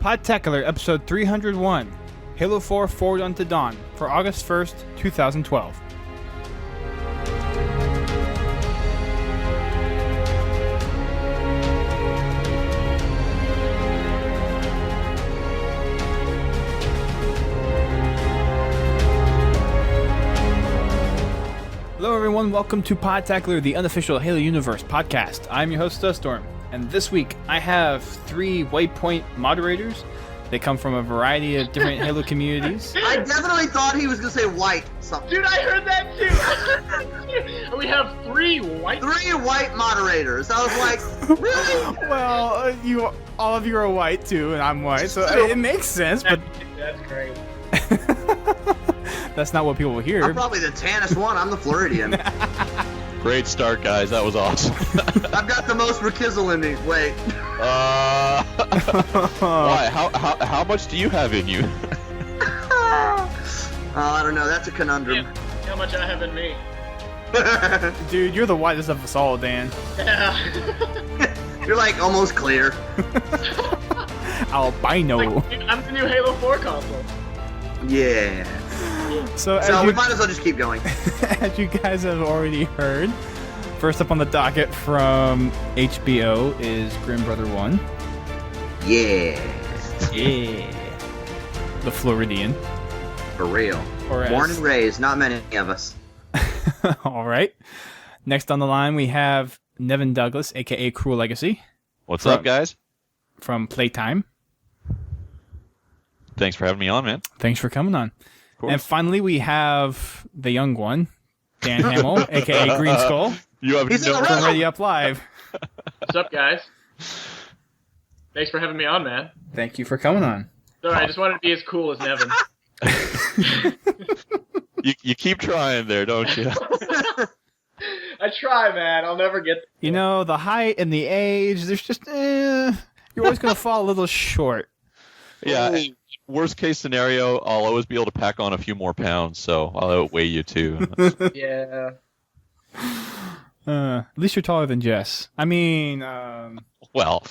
Podtacular episode 301, Halo 4 Forward Unto Dawn, for August 1st, 2012. Hello everyone, welcome to Podtacular, the unofficial Halo Universe podcast. I'm your host, Storm, and this week I have 3 Waypoint moderators. They come from a variety of different Halo communities. I definitely thought he was going to say white something. Dude, I heard that too! We have 3 white... 3 white moderators. I was like, really? Well, all of you are white too, and I'm white, so it makes sense, but... That's great. That's not what people will hear. I'm probably the tannest one. I'm the Floridian. Great start, guys. That was awesome. I've got the most rakizzle in me. Wait. Why? How much do you have in you? I don't know. That's a conundrum. Yeah, how much I have in me. Dude, you're the whitest of us all, Dan. Yeah. You're like almost clear. Albino. I'm the new Halo 4 console. Yeah. So we might as well just keep going. As you guys have already heard, first up on the docket from HBO is GrimBrother One. Yeah. Yeah. The Floridian. For real. Or Born and raised, not many of us. All right. Next on the line, we have Nevin Douglas, a.k.a. CruelLEGACEY. What's up, guys? From Playtime. Thanks for having me on, man. Thanks for coming on. And finally, we have the young one, Dan Hamill, a.k.a. Greenskull. He's in the from room. Ready Up Live. What's up, guys? Thanks for having me on, man. Thank you for coming on. Sorry, I just wanted to be as cool as Nevin. You keep trying there, don't you? I try, man. I'll never get... You know, the height and the age, there's just, you're always going to fall a little short. Yeah. Worst case scenario, I'll always be able to pack on a few more pounds, so I'll outweigh you too. Yeah. At least you're taller than Jess. I mean, Well.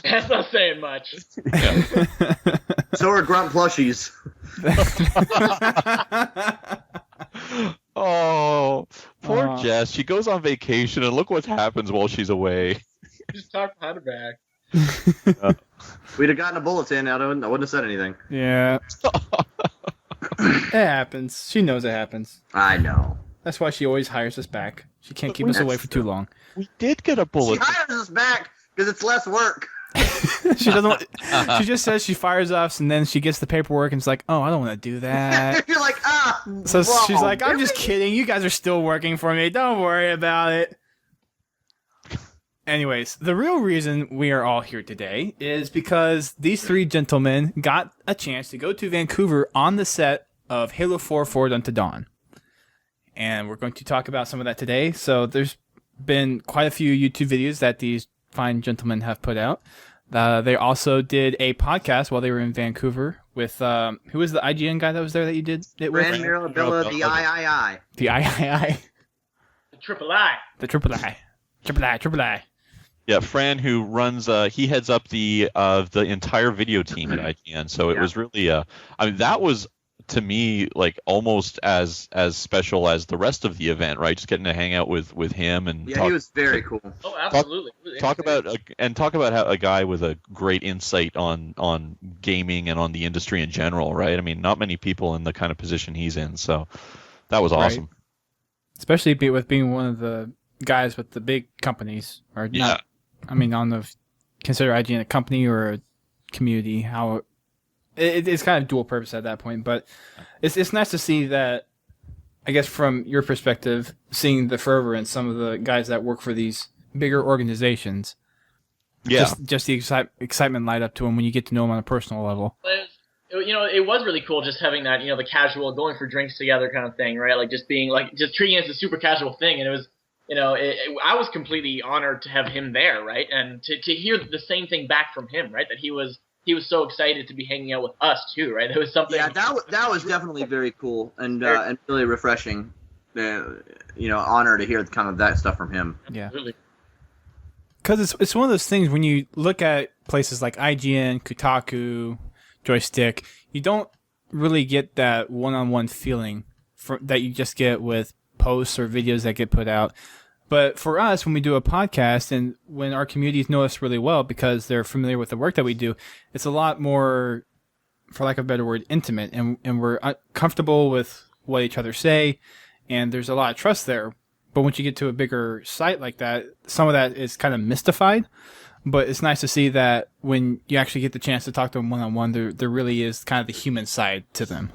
That's not saying much. Yeah. So are grunt plushies. Oh, poor Jess. She goes on vacation, and look what happens while she's away. Just talk behind her back. If we'd have gotten a bulletin, I wouldn't have said anything. yeah. It happens. She knows it happens. I know. That's why she always hires us back. She can't keep us away for too long. We did get a She bullet. hires us back because it's less work. She doesn't. She just says she fires us, and then she gets the paperwork, and it's like, oh, I don't want to do that. You're like, So whoa, she's like, I'm really? just kidding. You guys are still working for me. Don't worry about it. Anyways, the real reason we are all here today is because these 3 gentlemen got a chance to go to Vancouver on the set of Halo 4 Forward Unto Dawn. And we're going to talk about some of that today. So there's been quite a few YouTube videos that these fine gentlemen have put out. They also did a podcast while they were in Vancouver with, who was the IGN guy that was there that you did it with? Brand Mirabella, the III. The III. The triple I. The triple I. Triple I. Yeah, Fran, who runs, he heads up the entire video team at IGN. So it was really, I mean, that was to me like almost as special as the rest of the event, right? Just getting to hang out with him and Yeah, he was very cool. Oh, absolutely. talk about how a guy with a great insight on gaming and on the industry in general, right? I mean, not many people in the kind of position he's in, so that was awesome. Right. Especially with being one of the guys with the big companies, or not. I mean, consider IGN a company or a community. How it's kind of dual purpose at that point, but it's nice to see that. I guess from your perspective, seeing the fervor in some of the guys that work for these bigger organizations. Yeah, just the excitement light up to them when you get to know them on a personal level. It was really cool just having that, the casual going for drinks together kind of thing, right? Like just being like just treating it as a super casual thing, and it was. I was completely honored to have him there, right? And to hear the same thing back from him, right? That he was so excited to be hanging out with us too, right? It was something. Yeah, that was definitely very cool and really refreshing. Honor to hear kind of that stuff from him. Yeah. Really. Because it's one of those things when you look at places like IGN, Kotaku, Joystick, you don't really get that one-on-one feeling that you just get with posts or videos that get put out. But for us, when we do a podcast and when our communities know us really well because they're familiar with the work that we do, it's a lot more, for lack of a better word, intimate, and we're comfortable with what each other say, and there's a lot of trust there. But once you get to a bigger site like that, some of that is kind of mystified. But it's nice to see that when you actually get the chance to talk to them one-on-one, there really is kind of the human side to them.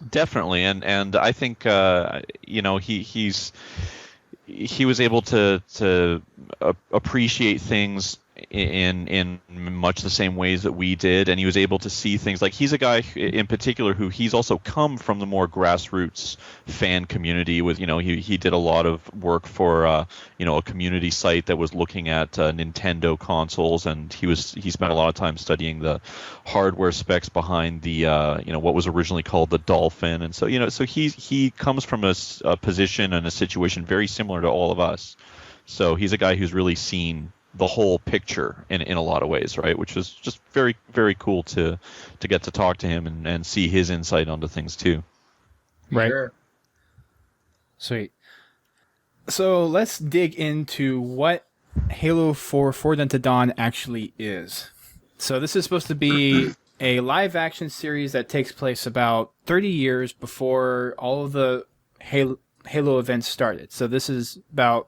Definitely, and I think he was able to appreciate things in much the same ways that we did, and he was able to see things like he's a guy in particular who he's also come from the more grassroots fan community with he did a lot of work for a community site that was looking at Nintendo consoles, and he spent a lot of time studying the hardware specs behind the what was originally called the Dolphin, and so he comes from a position and a situation very similar to all of us. So he's a guy who's really seen the whole picture in a lot of ways, right? Which was just very, very cool to get to talk to him and see his insight onto things too. Right. Sure. Sweet. So let's dig into what Halo 4 Forward Unto Dawn actually is. So this is supposed to be a live action series that takes place about 30 years before all of the Halo events started. So this is about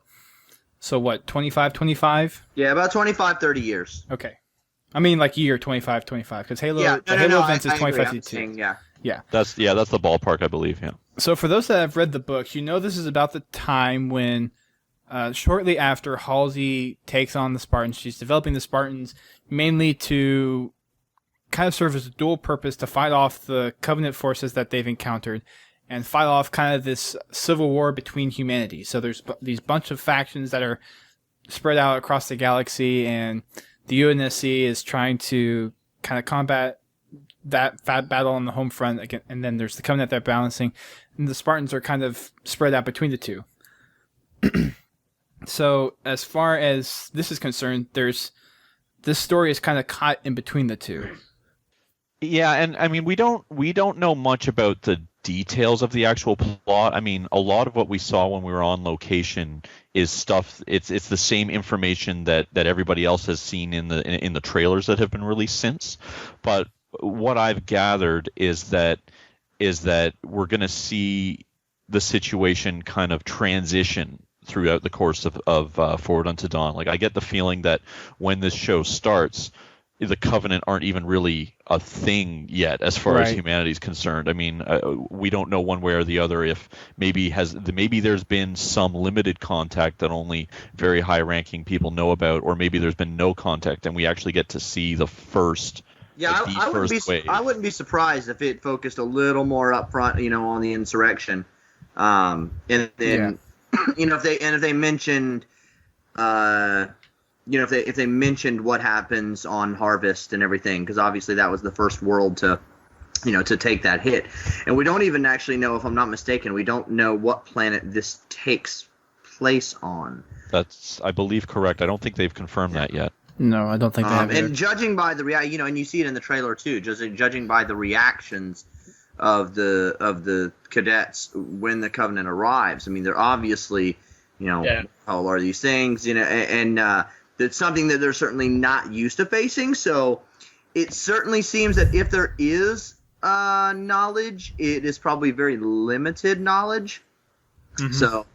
25? Yeah, about 25, 30 years. Okay. I mean, like year 25, because Halo events is 2052. Yeah. That's the ballpark, I believe, yeah. So for those that have read the books, this is about the time when, shortly after Halsey takes on the Spartans, she's developing the Spartans mainly to kind of serve as a dual purpose to fight off the Covenant forces that they've encountered, and fight off kind of this civil war between humanity. So there's these bunch of factions that are spread out across the galaxy, and the UNSC is trying to kind of combat that fat battle on the home front again. And then there's the Covenant they're balancing, and the Spartans are kind of spread out between the two. So as far as this is concerned, this story is kind of caught in between the two. Yeah, and I mean we don't know much about the details of the actual plot. I mean, a lot of what we saw when we were on location is stuff. It's the same information that everybody else has seen in the trailers that have been released since. But what I've gathered is that we're going to see the situation kind of transition throughout the course of Forward Unto Dawn. Like, I get the feeling that when this show starts, the Covenant aren't even really a thing yet as far as humanity's concerned. I mean, we don't know one way or the other if maybe there's been some limited contact that only very high-ranking people know about, or maybe there's been no contact and we actually get to see the first. Yeah, I wouldn't be surprised if it focused a little more up front, on the insurrection, and then if they mentioned. If they mentioned what happens on Harvest and everything, because obviously that was the first world to take that hit. And we don't even actually know, if I'm not mistaken, we don't know what planet this takes place on. That's, I believe, correct. I don't think they've confirmed that yet. No, I don't think they have. And judging by the and you see it in the trailer too, judging by the reactions of the cadets when the Covenant arrives, I mean, they're obviously, how are these things, and it's something that they're certainly not used to facing. So it certainly seems that if there is knowledge, it is probably very limited knowledge. Mm-hmm. So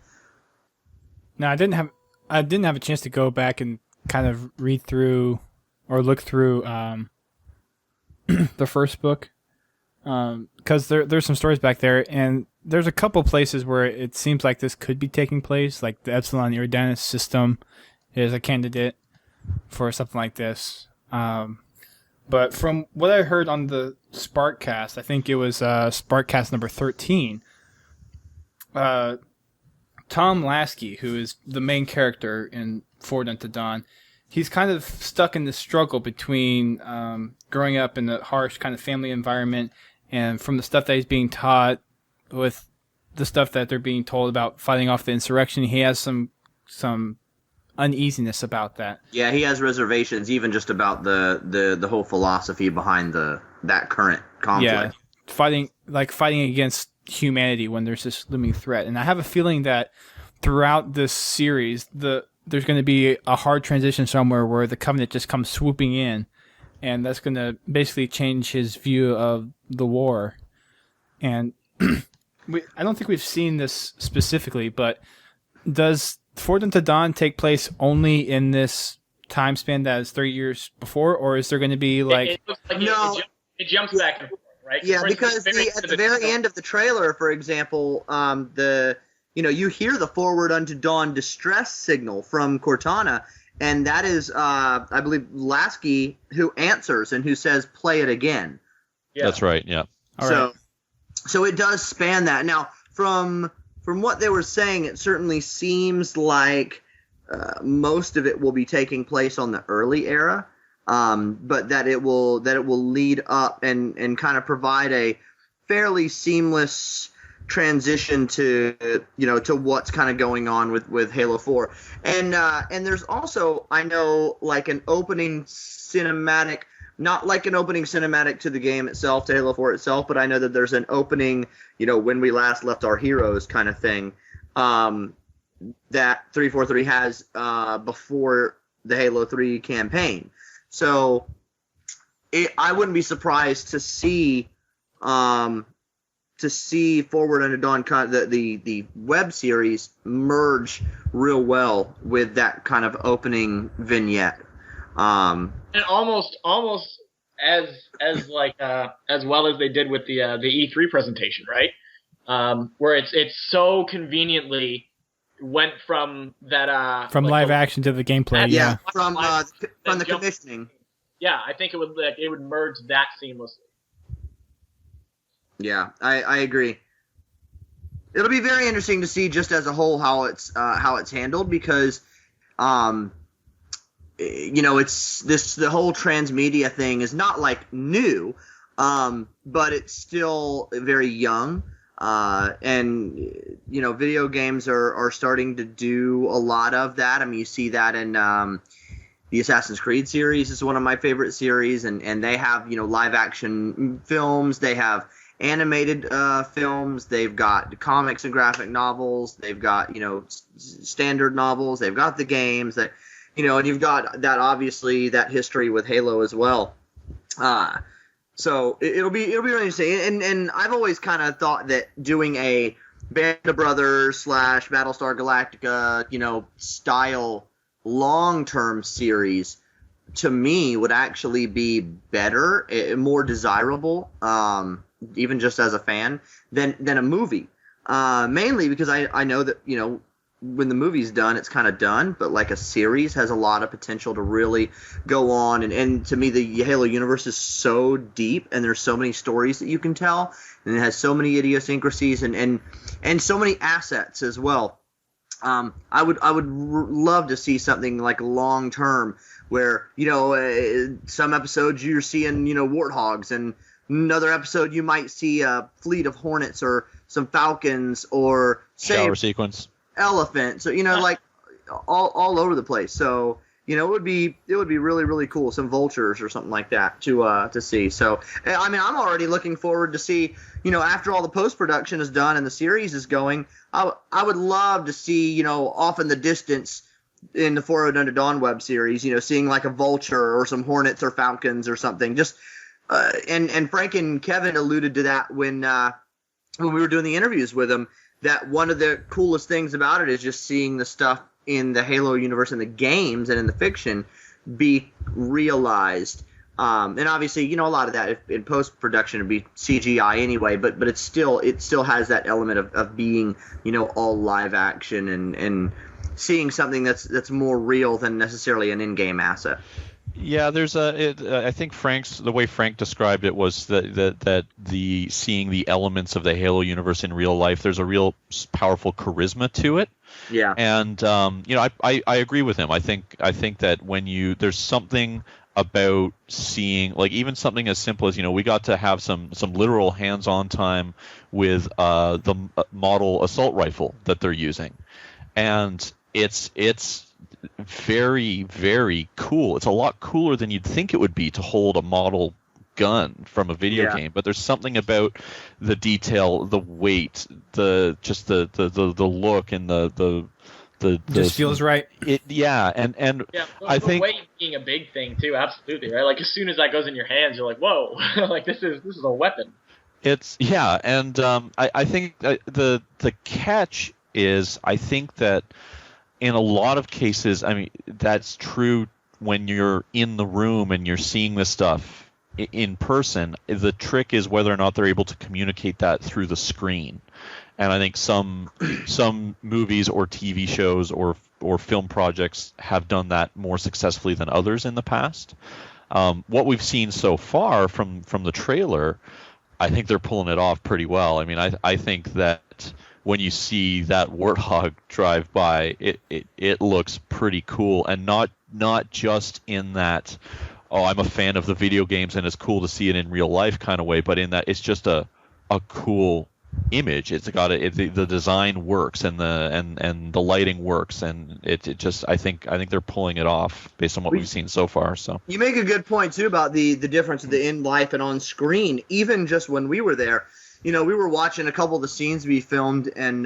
now I didn't have a chance to go back and kind of read through or look through the first book, because there's some stories back there, and there's a couple places where it seems like this could be taking place, like the Epsilon Eridanus system is a candidate for something like this. But from what I heard on the Sparkcast, I think it was Sparkcast number 13, Tom Lasky, who is the main character in Forward Unto Dawn, he's kind of stuck in this struggle between growing up in a harsh kind of family environment, and from the stuff that he's being taught with the stuff that they're being told about fighting off the insurrection, he has some uneasiness about that. Yeah, he has reservations even just about the whole philosophy behind that current conflict. Yeah, fighting against humanity when there's this looming threat. And I have a feeling that throughout this series, there's going to be a hard transition somewhere where the Covenant just comes swooping in, and that's going to basically change his view of the war. And I don't think we've seen this specifically, but does Forward Unto Dawn take place only in this time span that is 30 years before, or is there going to be like... It looks like No. it jumps back and forth, right? Yeah, For because instance, at the very end of the trailer, for example, you hear the Forward Unto Dawn distress signal from Cortana, and that is, I believe, Lasky who answers and who says, "Play it again." Yeah. That's right. Yeah. So it does span that. Now, from what they were saying, it certainly seems like most of it will be taking place on the early era, but that it will lead up and kind of provide a fairly seamless transition to what's kind of going on with Halo 4. And there's also, I know, like an opening cinematic. Not like an opening cinematic to the game itself, to Halo 4 itself, but I know that there's an opening, when we last left our heroes kind of thing, that 343 has before the Halo 3 campaign. So I wouldn't be surprised to see Forward Unto Dawn, the web series, merge real well with that kind of opening vignette. And almost as well as they did with the E3 presentation, right? Where it's so conveniently went from that from live action to the gameplay. Yeah. From the commissioning. Yeah, I think it would merge that seamlessly. Yeah, I agree. It'll be very interesting to see just as a whole how it's handled, because the whole transmedia thing is not like new, but it's still very young. And video games are starting to do a lot of that. I mean, you see that in the Assassin's Creed series is one of my favorite series, and they have live action films, they have animated films, they've got comics and graphic novels, they've got standard novels, they've got the games that. And you've got that, obviously, that history with Halo as well. So it'll be really interesting. And I've always kind of thought that doing a Band of Brothers / Battlestar Galactica, style long-term series, to me, would actually be better, more desirable, even just as a fan, than a movie. Mainly because I know that, when the movie's done, it's kind of done, but like a series has a lot of potential to really go on. And to me, the Halo universe is so deep, and there's so many stories that you can tell, and it has so many idiosyncrasies and so many assets as well. I would love to see something like long term where, some episodes you're seeing, warthogs, and another episode you might see a fleet of Hornets or some Falcons or shower sequence. Elephants, so like all over the place. So it would be really, really cool, some vultures or something like that to see. So I mean, I'm already looking forward to see, after all the post production is done and the series is going, I would love to see, off in the distance in the Forward Unto Dawn web series, seeing like a vulture or some Hornets or Falcons or something. Just and Frank and Kevin alluded to that when we were doing the interviews with them, that one of the coolest things about it is just seeing the stuff in the Halo universe, in the games and in the fiction, be realized. And obviously, a lot of that in post-production would be CGI anyway, but it still has that element of being, all live action and seeing something that's more real than necessarily an in-game asset. Yeah, I think the way Frank described it was that the seeing the elements of the Halo universe in real life, there's a real powerful charisma to it. Yeah. And I agree with him. I think that when there's something about seeing, like, even something as simple as, we got to have some literal hands-on time with the model assault rifle that they're using, and it's very, very cool. It's a lot cooler than you'd think it would be to hold a model gun from a video game, but there's something about the detail, the weight, the look, and the just feels right. And I think weight being a big thing too. Absolutely right. Like as soon as that goes in your hands, you're like, whoa, like this is a weapon. I think the catch is, I think that in a lot of cases, I mean, that's true when you're in the room and you're seeing this stuff in person. The trick is whether or not they're able to communicate that through the screen. And I think some movies or TV shows or film projects have done that more successfully than others in the past. What we've seen so far from the trailer, I think they're pulling it off pretty well. I mean, I think that when you see that warthog drive by, it looks pretty cool, and not just in that, oh, I'm a fan of the video games and it's cool to see it in real life kind of way, but in that it's just a cool image. It's got the design works, and the lighting works, and it just I think they're pulling it off based on what we've seen so far. So you make a good point too about the difference of the in life and on screen. Even just when we were there, we were watching a couple of the scenes we filmed, and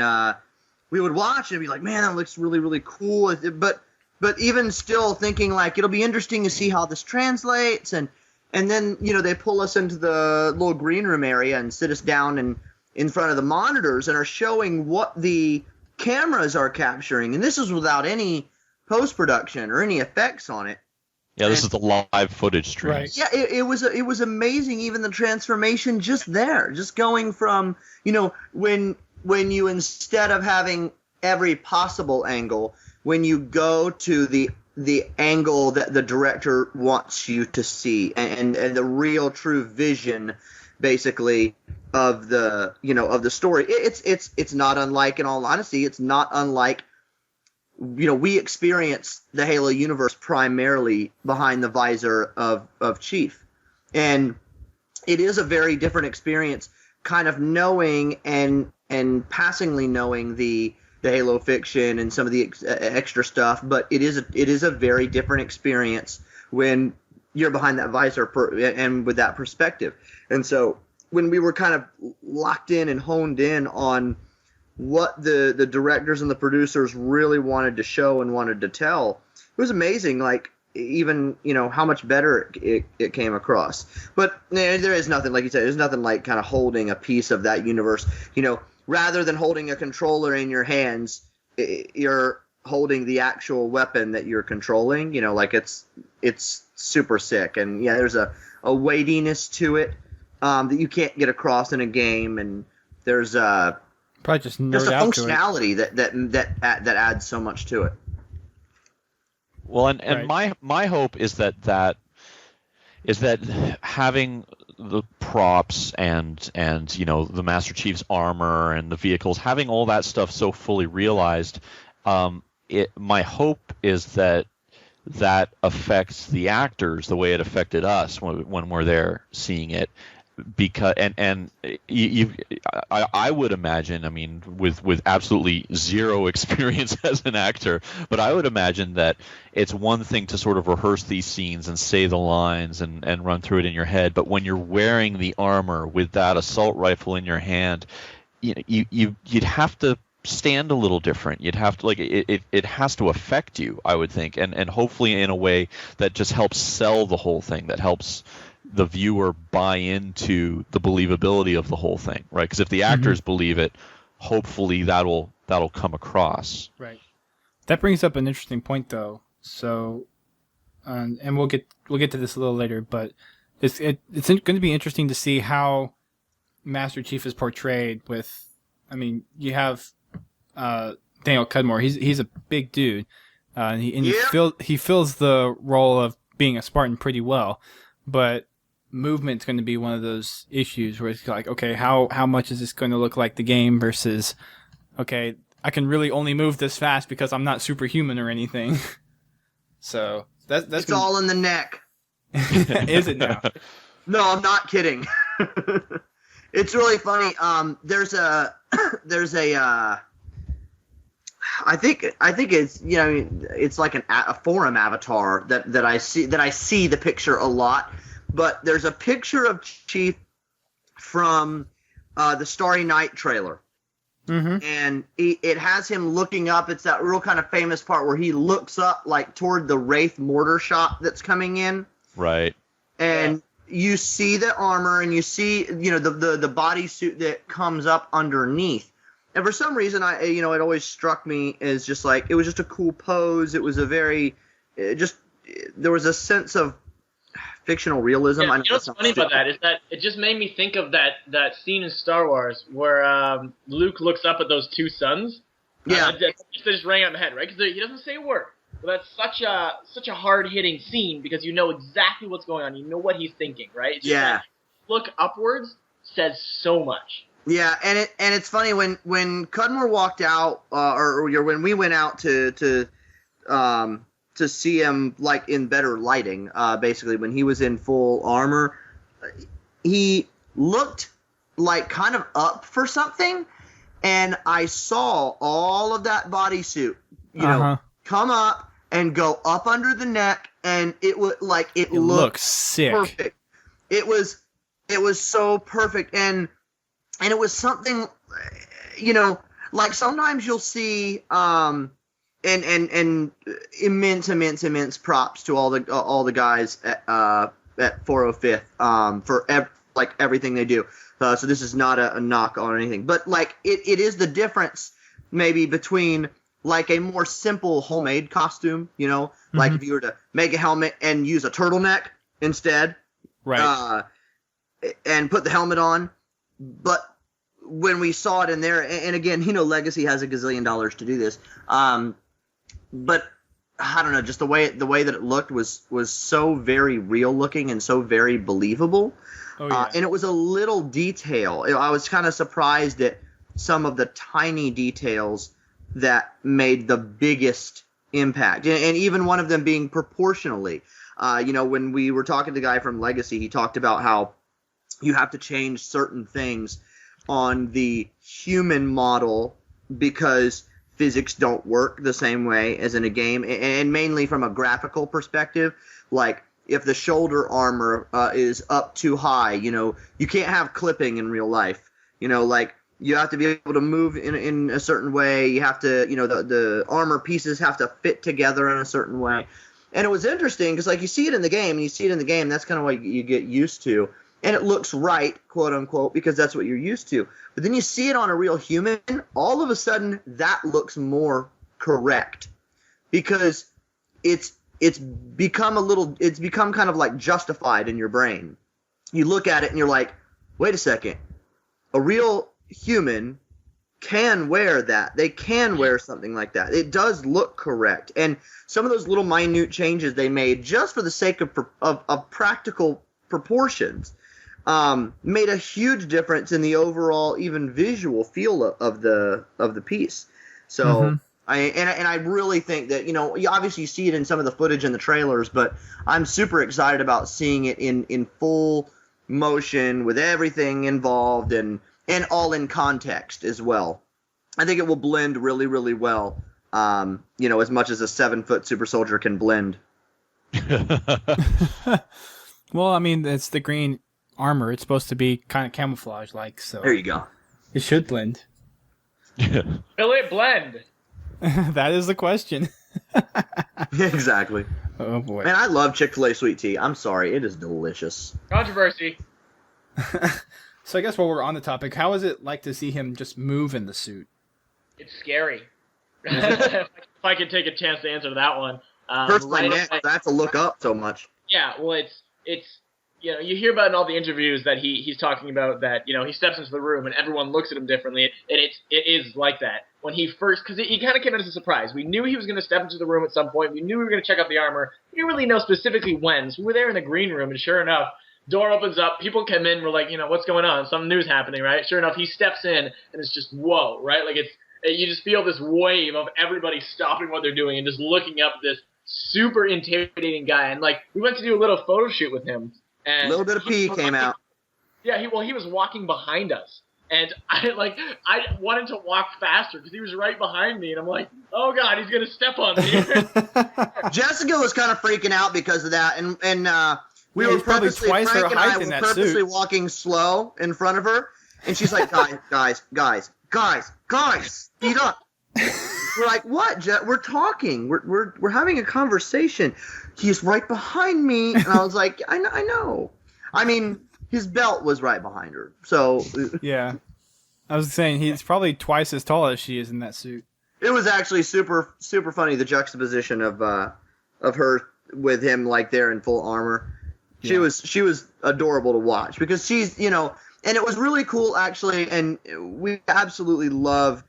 we would watch and be like, man, that looks really, really cool. But even still thinking like it'll be interesting to see how this translates, and then they pull us into the little green room area and sit us down and in front of the monitors and are showing what the cameras are capturing, and this is without any post-production or any effects on it. Yeah, this is the live footage stream. Right. Yeah, it was amazing. Even the transformation just there, just going from when you, instead of having every possible angle, when you go to the angle that the director wants you to see, and the real true vision, basically, of the of the story. It's not unlike, in all honesty, it's not unlike, we experience the Halo universe primarily behind the visor of Chief, and it is a very different experience, kind of knowing and passingly knowing the Halo fiction and some of the extra stuff, but it is a very different experience when you're behind that visor and with that perspective. And so when we were kind of locked in and honed in on what the directors and the producers really wanted to show and wanted to tell, it was amazing. Like, even how much better it came across. But there is nothing, like you said, there's nothing like kind of holding a piece of that universe. Rather than holding a controller in your hands, you're holding the actual weapon that you're controlling. Like it's super sick. And yeah, there's a weightiness to it that you can't get across in a game, and there's probably just a functionality that adds so much to it. Well, and right. my hope is that having the props and the Master Chief's armor and the vehicles, having all that stuff so fully realized, my hope is that affects the actors the way it affected us when we're there seeing it. Because I would imagine, I mean, with absolutely zero experience as an actor, but I would imagine that it's one thing to sort of rehearse these scenes and say the lines and run through it in your head, but when you're wearing the armor with that assault rifle in your hand, you'd have to stand a little different. You'd have to, like, it has to affect you, I would think, and hopefully in a way that just helps sell the whole thing, that helps the viewer buy into the believability of the whole thing, right? Because if the actors believe it, hopefully that'll come across. Right. That brings up an interesting point, though. So, and we'll get to this a little later, but it's going to be interesting to see how Master Chief is portrayed. With, I mean, you have Daniel Cudmore. He's a big dude, and he fills the role of being a Spartan pretty well, but movement's going to be one of those issues where it's like, okay, how much is this going to look like the game versus, okay, I can really only move this fast because I'm not superhuman or anything. So that's all in the neck. Is it now? No, I'm not kidding. It's really funny. There's a I think it's it's like a forum avatar that I see the picture a lot, but there's a picture of Chief from the Starry Night trailer. Mm-hmm. And it has him looking up. It's that real kind of famous part where he looks up like toward the Wraith mortar shot that's coming in. Right. And you see the armor and you see, the bodysuit that comes up underneath. And for some reason, it always struck me as just like, it was just a cool pose. It was there was a sense of fictional realism. Yeah, what's funny about that is that it just made me think of that scene in Star Wars where Luke looks up at those two suns. Yeah. It just rang out in my head, right? Because he doesn't say a word. But that's such a hard-hitting scene because you know exactly what's going on. You know what he's thinking, right? It's just like, look upwards says so much. Yeah, and it's funny when Cudmore walked out, or when we went out to see him like in better lighting, basically when he was in full armor, he looked like kind of up for something, and I saw all of that bodysuit, come up and go up under the neck, and it was like it looked sick, perfect. It was so perfect, and it was something, like sometimes you'll see, and immense props to all the guys at 405th for everything they do. So this is not a knock on anything, but like it is the difference maybe between like a more simple homemade costume, like if you were to make a helmet and use a turtleneck instead, right, and put the helmet on. But when we saw it in there, and again, Legacy has $1 gazillion to do this, but I don't know, just the way that it looked was so very real looking and so very believable. Oh, yeah. And it was a little detail. I was kind of surprised at some of the tiny details that made the biggest impact, and even one of them being proportionally. When we were talking to the guy from Legacy, he talked about how you have to change certain things on the human model because physics don't work the same way as in a game, and mainly from a graphical perspective. Like if the shoulder armor is up too high, you can't have clipping in real life. Like you have to be able to move in a certain way. You have to, the armor pieces have to fit together in a certain way. And it was interesting because, like, you see it in the game, that's kind of what you get used to. And it looks right, quote unquote, because that's what you're used to. But then you see it on a real human, all of a sudden that looks more correct because it's become kind of like justified in your brain. You look at it and you're like, wait a second, a real human can wear that. They can wear something like that. It does look correct. And some of those little minute changes they made just for the sake of practical proportions made a huge difference in the overall even visual feel of the piece. So I really think that you obviously see it in some of the footage in the trailers, but I'm super excited about seeing it in full motion with everything involved and all in context as well. I think it will blend really, really well. As much as a 7-foot super soldier can blend. Well, I mean, it's the green armor. It's supposed to be kind of camouflage-like, so there you go. It should blend. Will it blend? That is the question. Exactly. Oh boy. Man, I love Chick-fil-A sweet tea. I'm sorry, it is delicious. Controversy. So I guess while we're on the topic, how is it like to see him just move in the suit? It's scary. If I could take a chance to answer that one. Hurts my neck. I have to look up so much. Yeah, well, it's you hear about in all the interviews that he's talking about that he steps into the room and everyone looks at him differently. And it is like that when he first, because he kind of came in as a surprise. We knew he was going to step into the room at some point. We knew we were going to check out the armor. We didn't really know specifically when. So we were there in the green room, and sure enough, door opens up. People come in. We're like, what's going on? Something new's happening, right? Sure enough, he steps in, and it's just whoa, right? Like you just feel this wave of everybody stopping what they're doing and just looking up this super intimidating guy. And like we went to do a little photo shoot with him. And a little bit of pee came out. Yeah, he was walking behind us, And I wanted to walk faster because he was right behind me, and I'm like, oh god, he's gonna step on me. Jessica was kind of freaking out because of that, and we were probably purposely, twice her Frank and height I in were that purposely suit. walking slow in front of her, and she's like, guys, speed up. We're like, what? We're talking. We're having a conversation. He's right behind me, and I was like, I know. I mean, his belt was right behind her, so Yeah, I was saying he's probably twice as tall as she is in that suit. it was actually super funny, the juxtaposition of her with him like there in full armor. She was adorable to watch because she's, you know, and it was really cool actually, and we absolutely love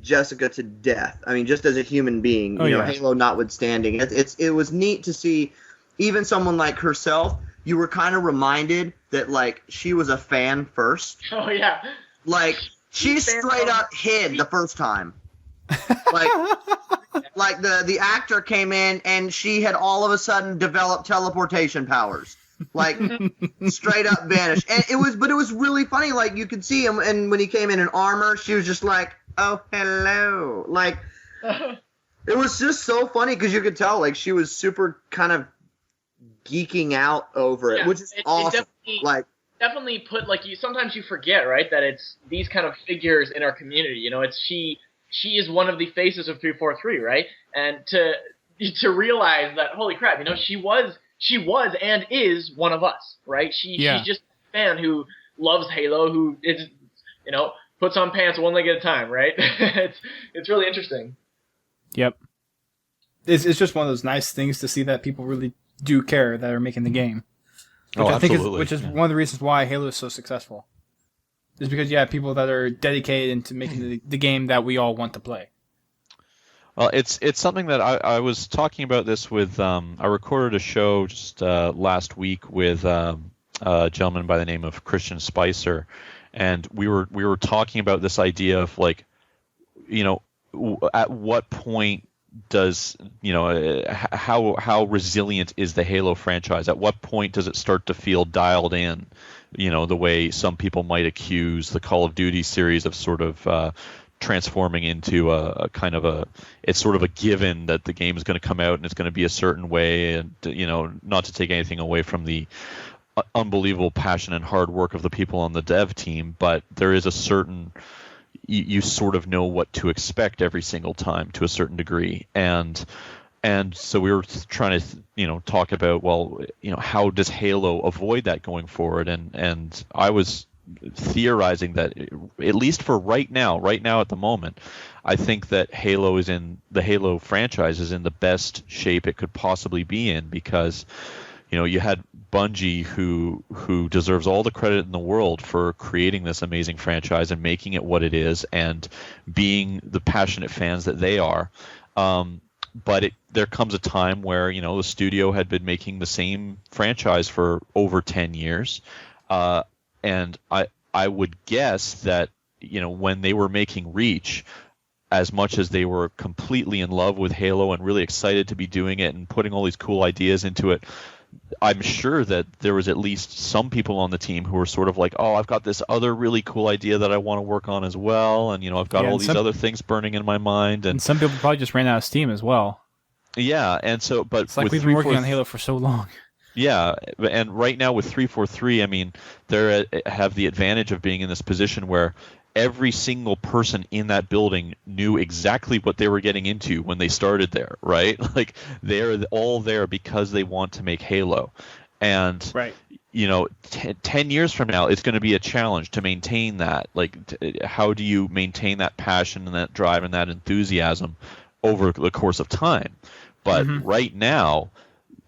Jessica to death. I mean, just as a human being, you know, Halo notwithstanding, it was neat to see even someone like herself. You were kind of reminded that like she was a fan first. Oh yeah. Like she straight up hid the first time. Like the actor came in and she had all of a sudden developed teleportation powers. Like straight up vanished. And it was really funny. Like you could see him, and when he came in armor, she was just like, oh, hello. Like, it was just so funny because you could tell, like, she was super kind of geeking out over it, which is awesome. Definitely put, like, sometimes you forget, right, that it's these kind of figures in our community. You know, it's she is one of the faces of 343, right? And to realize that, holy crap, you know, she was and is one of us, right? She's just a fan who loves Halo, who is, you know, puts on pants one leg at a time, right? It's really interesting. Yep. It's just one of those nice things to see that people really do care that are making the game. Which I think is one of the reasons why Halo is so successful. Is because you have people that are dedicated into making the game that we all want to play. Well, it's something that I was talking about this with. I recorded a show just last week with a gentleman by the name of Christian Spicer. And we were talking about this idea of, like, you know, at what point does, you know, how resilient is the Halo franchise? At what point does it start to feel dialed in? You know, the way some people might accuse the Call of Duty series of sort of transforming into a kind of it's sort of a given that the game is going to come out and it's going to be a certain way, and, you know, not to take anything away from the unbelievable passion and hard work of the people on the dev team, but there is a certain, you sort of know what to expect every single time to a certain degree, and so we were trying to, you know, talk about, well, you know, how does Halo avoid that going forward, and I was theorizing that, at least for right now at the moment, I think that the Halo franchise is in the best shape it could possibly be in, because, you know, you had Bungie, who deserves all the credit in the world for creating this amazing franchise and making it what it is and being the passionate fans that they are. But there comes a time where, you know, the studio had been making the same franchise for over 10 years. And I would guess that, you know, when they were making Reach, as much as they were completely in love with Halo and really excited to be doing it and putting all these cool ideas into it, I'm sure that there was at least some people on the team who were sort of like, oh, I've got this other really cool idea that I want to work on as well, and, you know, I've got all these other things burning in my mind. And some people probably just ran out of steam as well. Yeah, and so, but it's like we've been working on Halo for so long. Yeah, and right now with 343, I mean, they have the advantage of being in this position where every single person in that building knew exactly what they were getting into when they started there, right? Like, they're all there because they want to make Halo. And, right. You know, 10 years from now, it's going to be a challenge to maintain that. Like, how do you maintain that passion and that drive and that enthusiasm over the course of time? But right now,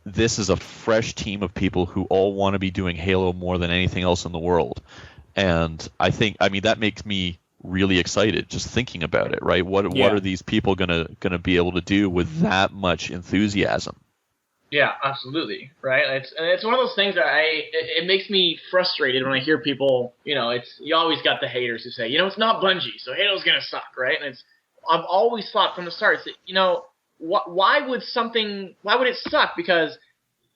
this is a fresh team of people who all want to be doing Halo more than anything else in the world. And I mean, that makes me really excited just thinking about it, right? What are these people gonna be able to do with that much enthusiasm? Yeah, absolutely, right? It's one of those things that it makes me frustrated when I hear people, you know, you always got the haters who say, you know, it's not Bungie, so Halo's gonna suck, right? And I've always thought from the start, you know, why would it suck? Because,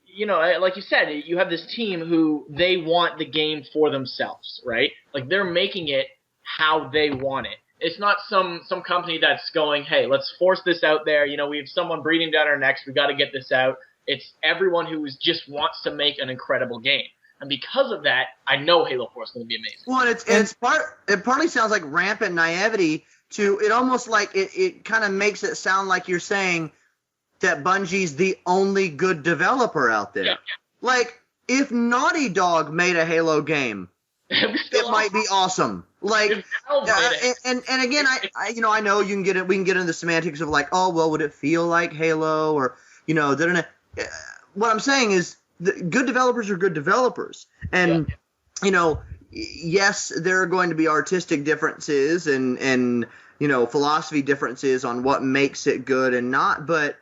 you know, like you said, you have this team who they want the game for themselves, right? Like, they're making it how they want it. It's not some company that's going, hey, let's force this out there. We have someone breathing down our necks. We got to get this out. It's everyone who just wants to make an incredible game. And because of that, I know Halo 4 is going to be amazing. Well, it partly sounds like rampant naivety to it, almost like it kind of makes it sound like you're saying that Bungie's the only good developer out there. Yeah. Like, if Naughty Dog made a Halo game, it might be awesome. Like, and again, I know we can get into the semantics of like, oh, well, would it feel like Halo, or what I'm saying is, good developers are good developers, and yes, there are going to be artistic differences and philosophy differences on what makes it good and not. But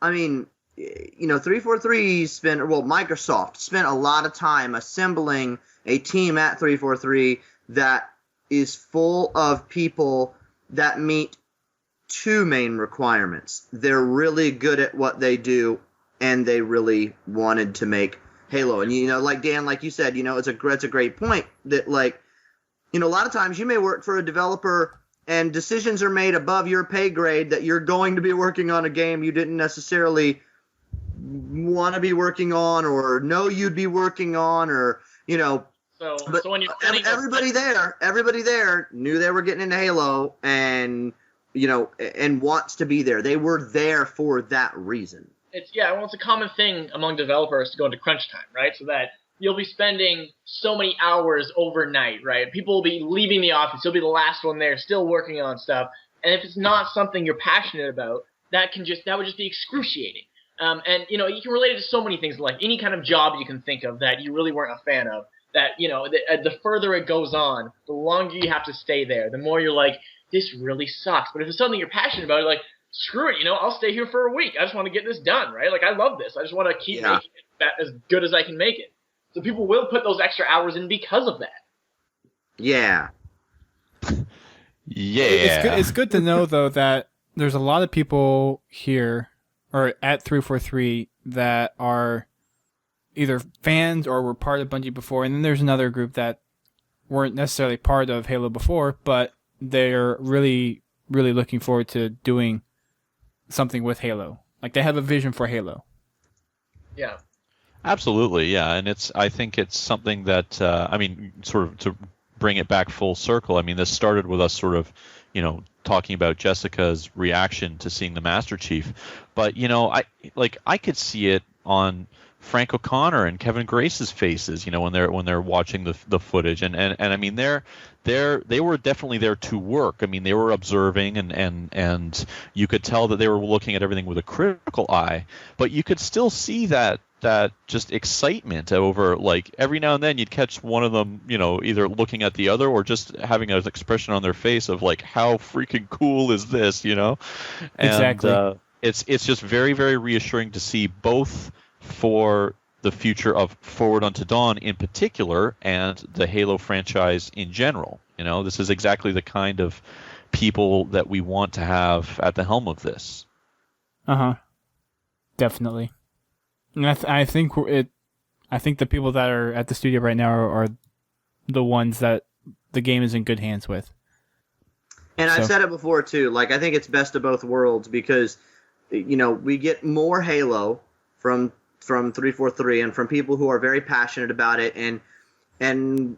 I mean, 343 Microsoft spent a lot of time assembling a team at 343 that is full of people that meet two main requirements. They're really good at what they do, and they really wanted to make Halo. And, like Dan, like you said, it's a great point that, like, a lot of times you may work for a developer and decisions are made above your pay grade that you're going to be working on a game you didn't necessarily want to be working on or know you'd be working on, or, So when you're everybody there knew they were getting into Halo and, and wants to be there. They were there for that reason. It's a common thing among developers to go into crunch time, right? So that you'll be spending so many hours overnight, right? People will be leaving the office. You'll be the last one there, still working on stuff. And if it's not something you're passionate about, that would just be excruciating. And you can relate it to so many things, like any kind of job you can think of that you really weren't a fan of. That the further it goes on, the longer you have to stay there. The more you're like, this really sucks. But if it's something you're passionate about, you're like, screw it, I'll stay here for a week. I just want to get this done, right? Like, I love this. I just want to keep making it as good as I can make it. So people will put those extra hours in because of that. Yeah. Yeah. It's good to know, though, that there's a lot of people here, or at 343, that are either fans or were part of Bungie before, and then there's another group that weren't necessarily part of Halo before, but they're really, really looking forward to doing something with Halo. Like, they have a vision for Halo. Yeah. Absolutely, yeah. And I think it's something that, sort of to bring it back full circle, this started with us sort of, talking about Jessica's reaction to seeing the Master Chief. But, I could see it on Frank O'Connor and Kevin Grace's faces, when they're watching the footage, and they were definitely there to work. They were observing, and you could tell that they were looking at everything with a critical eye, but you could still see that just excitement over, like, every now and then you'd catch one of them, either looking at the other or just having an expression on their face of like, how freaking cool is this, And, exactly. It's just very, very reassuring to see, both for the future of Forward Unto Dawn in particular and the Halo franchise in general. This is exactly the kind of people that we want to have at the helm of this. Definitely. And I think the people that are at the studio right now are the ones that the game is in good hands with. And I've said it before too. Like, I think it's best of both worlds because, we get more Halo from 343 and from people who are very passionate about it, and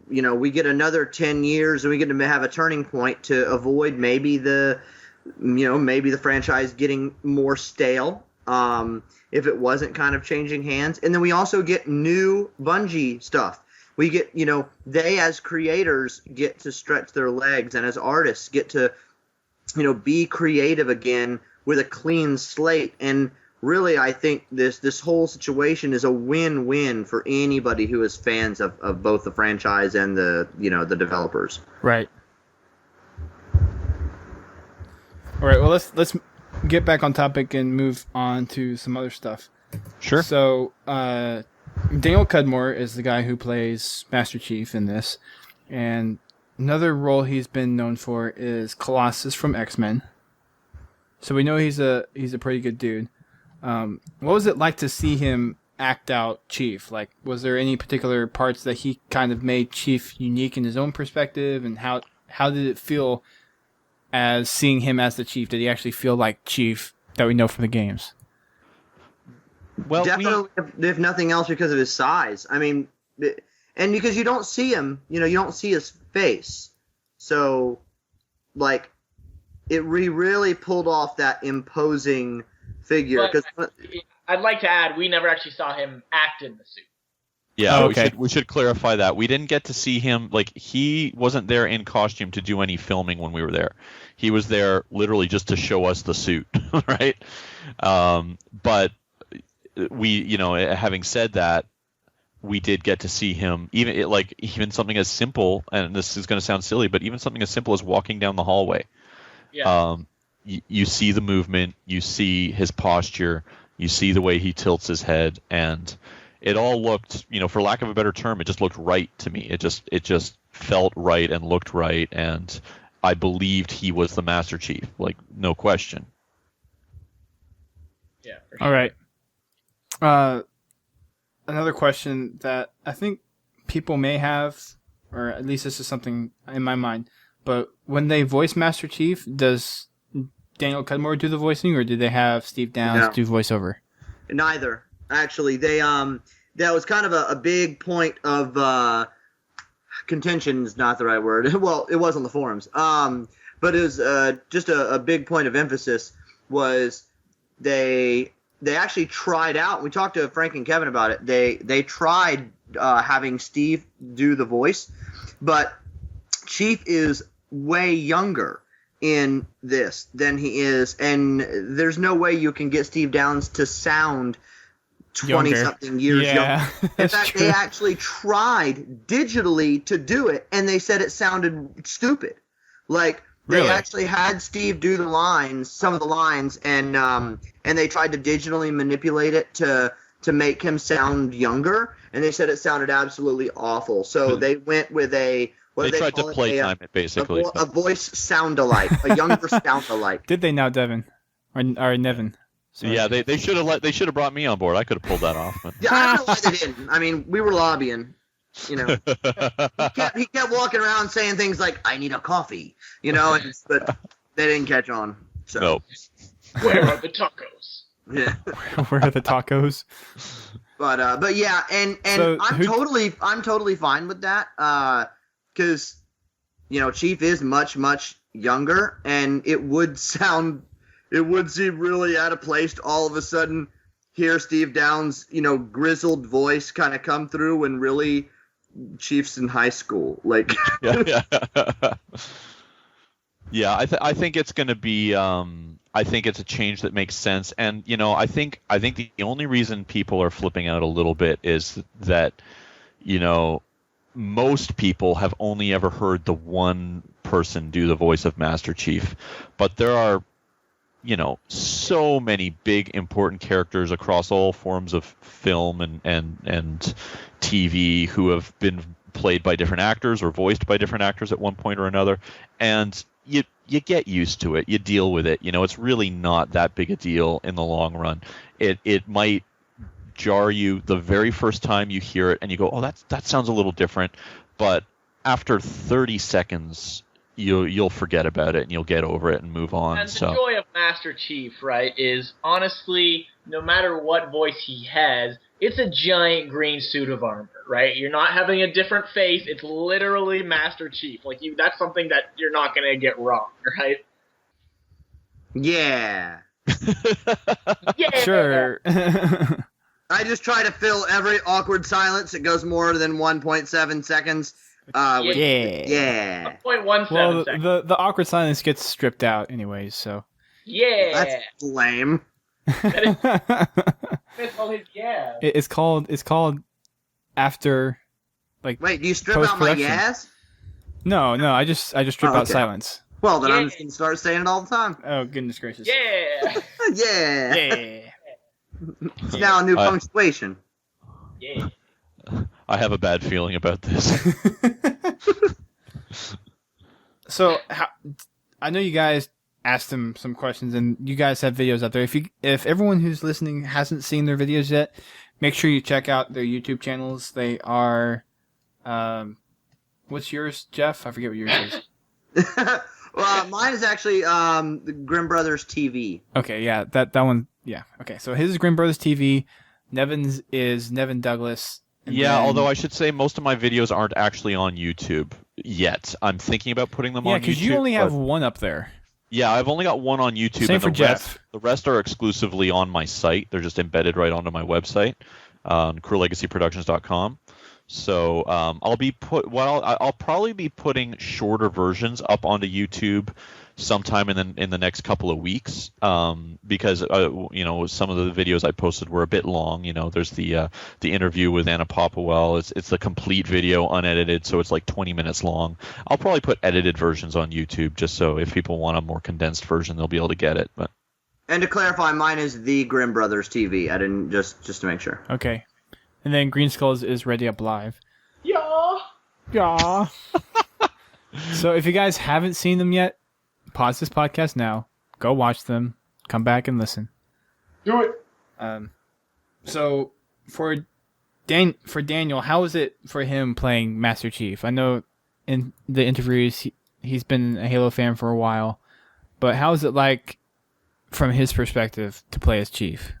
we get another 10 years and we get to have a turning point to avoid maybe the franchise getting more stale if it wasn't kind of changing hands. And then we also get new Bungie stuff. We get, they as creators get to stretch their legs, and as artists get to, be creative again with a clean slate. And really, I think this whole situation is a win-win for anybody who is fans of both the franchise and the developers. Right. All right. Well, let's get back on topic and move on to some other stuff. Sure. So, Daniel Cudmore is the guy who plays Master Chief in this, and another role he's been known for is Colossus from X-Men. So we know he's a pretty good dude. What was it like to see him act out Chief? Like, was there any particular parts that he kind of made Chief unique in his own perspective, and how how did it feel as seeing him as the Chief? Did he actually feel like Chief that we know from the games? Well, definitely, if nothing else, because of his size. I mean, and because you don't see him, you don't see his face. So, like, it really pulled off that imposing figure. But I'd like to add, we never actually saw him act in the suit. Yeah, okay. we should clarify that. We didn't get to see him, like, he wasn't there in costume to do any filming when we were there. He was there literally just to show us the suit, right? But we, having said that, we did get to see him, even something as simple, and this is going to sound silly, but even something as simple as walking down the hallway. Yeah. You see the movement, you see his posture, you see the way he tilts his head, and it all looked, for lack of a better term, it just looked right to me. It just felt right and looked right, and I believed he was the Master Chief, like, no question. Yeah. For sure. All right. Another question that I think people may have, or at least this is something in my mind, but when they voice Master Chief, does Daniel Cudmore do the voicing, or did they have Steve Downes do voiceover? Neither. Actually, that was kind of a big point of contention is not the right word. Well, it was on the forums. But it was just a big point of emphasis was they actually tried out. We talked to Frank and Kevin about it. They tried having Steve do the voice, but Chief is way younger in this than he is, and there's no way you can get Steve Downes to sound 20-something years younger. In fact, they actually tried digitally to do it, and they said it sounded stupid. Like, they actually had Steve do some of the lines, and they tried to digitally manipulate it to make him sound younger, and they said it sounded absolutely awful. So they went with they tried to playtime it, basically. A voice sound-alike, a younger sound-alike. Did they now, Devin? Or Nevin? Sorry. Yeah, they should have brought me on board. I could have pulled that off. But... Yeah, I don't know why they didn't. I mean, we were lobbying. He kept walking around saying things like, "I need a coffee," but they didn't catch on. So. Nope. Where are the tacos? Yeah. Where are the tacos? But yeah, and So I'm totally fine with that. Because Chief is much younger, and it would seem really out of place to all of a sudden hear Steve Downes' grizzled voice kind of come through when really Chief's in high school. Like, yeah. I think it's going to be. I think it's a change that makes sense, and I think the only reason people are flipping out a little bit is that most people have only ever heard the one person do the voice of Master Chief, but there are so many big important characters across all forms of film and TV who have been played by different actors or voiced by different actors at one point or another, and you get used to it, you deal with it. It's really not that big a deal in the long run. It might jar you the very first time you hear it and you go, oh, that sounds a little different, but after 30 seconds you'll forget about it and you'll get over it and move on. And the joy of Master Chief, right, is honestly, no matter what voice he has, it's a giant green suit of armor, right? You're not having a different face. It's literally Master Chief. Like, that's something that you're not going to get wrong, right? Yeah. Yeah. Sure. I just try to fill every awkward silence that goes more than 1.7 seconds. Yeah. 0.17 Well, seconds. the awkward silence gets stripped out anyways, so. Yeah. That's lame. That's all his yeah. It's called after, like. Wait, do you strip out my yes? No, I just strip out silence. Well, then I'm just gonna start saying it all the time. Oh, goodness gracious. Yeah. Yeah. Yeah. It's now a new punctuation. Yeah. I have a bad feeling about this. So, I know you guys asked them some questions, and you guys have videos out there. If everyone who's listening hasn't seen their videos yet, make sure you check out their YouTube channels. They are, what's yours, Jeff? I forget what yours is. Well, mine is actually the GrimBrothers TV. Okay, yeah, that one. Yeah, okay. So his is GrimBrother TV. Nevin's is Nevin Douglas. Yeah, although I should say most of my videos aren't actually on YouTube yet. I'm thinking about putting them on YouTube. Yeah, because you only have one up there. Yeah, I've only got one on YouTube. Same for Jeff. The rest are exclusively on my site. They're just embedded right onto my website, CruelLEGACEYProductions.com. So I'll probably be putting shorter versions up onto YouTube sometime in the next couple of weeks, because some of the videos I posted were a bit long. There's the interview with Anna Popplewell. It's the complete video, unedited, so it's like 20 minutes long. I'll probably put edited versions on YouTube just so if people want a more condensed version, they'll be able to get it. But and to clarify, mine is the GrimBrothers TV. I didn't just to make sure. Okay, and then Greenskull is Ready Up Live. Yeah. So if you guys haven't seen them yet, pause this podcast now. Go watch them. Come back and listen. Do it. So for Daniel, how is it for him playing Master Chief? I know in the interviews he's been a Halo fan for a while, but how is it like from his perspective to play as Chief?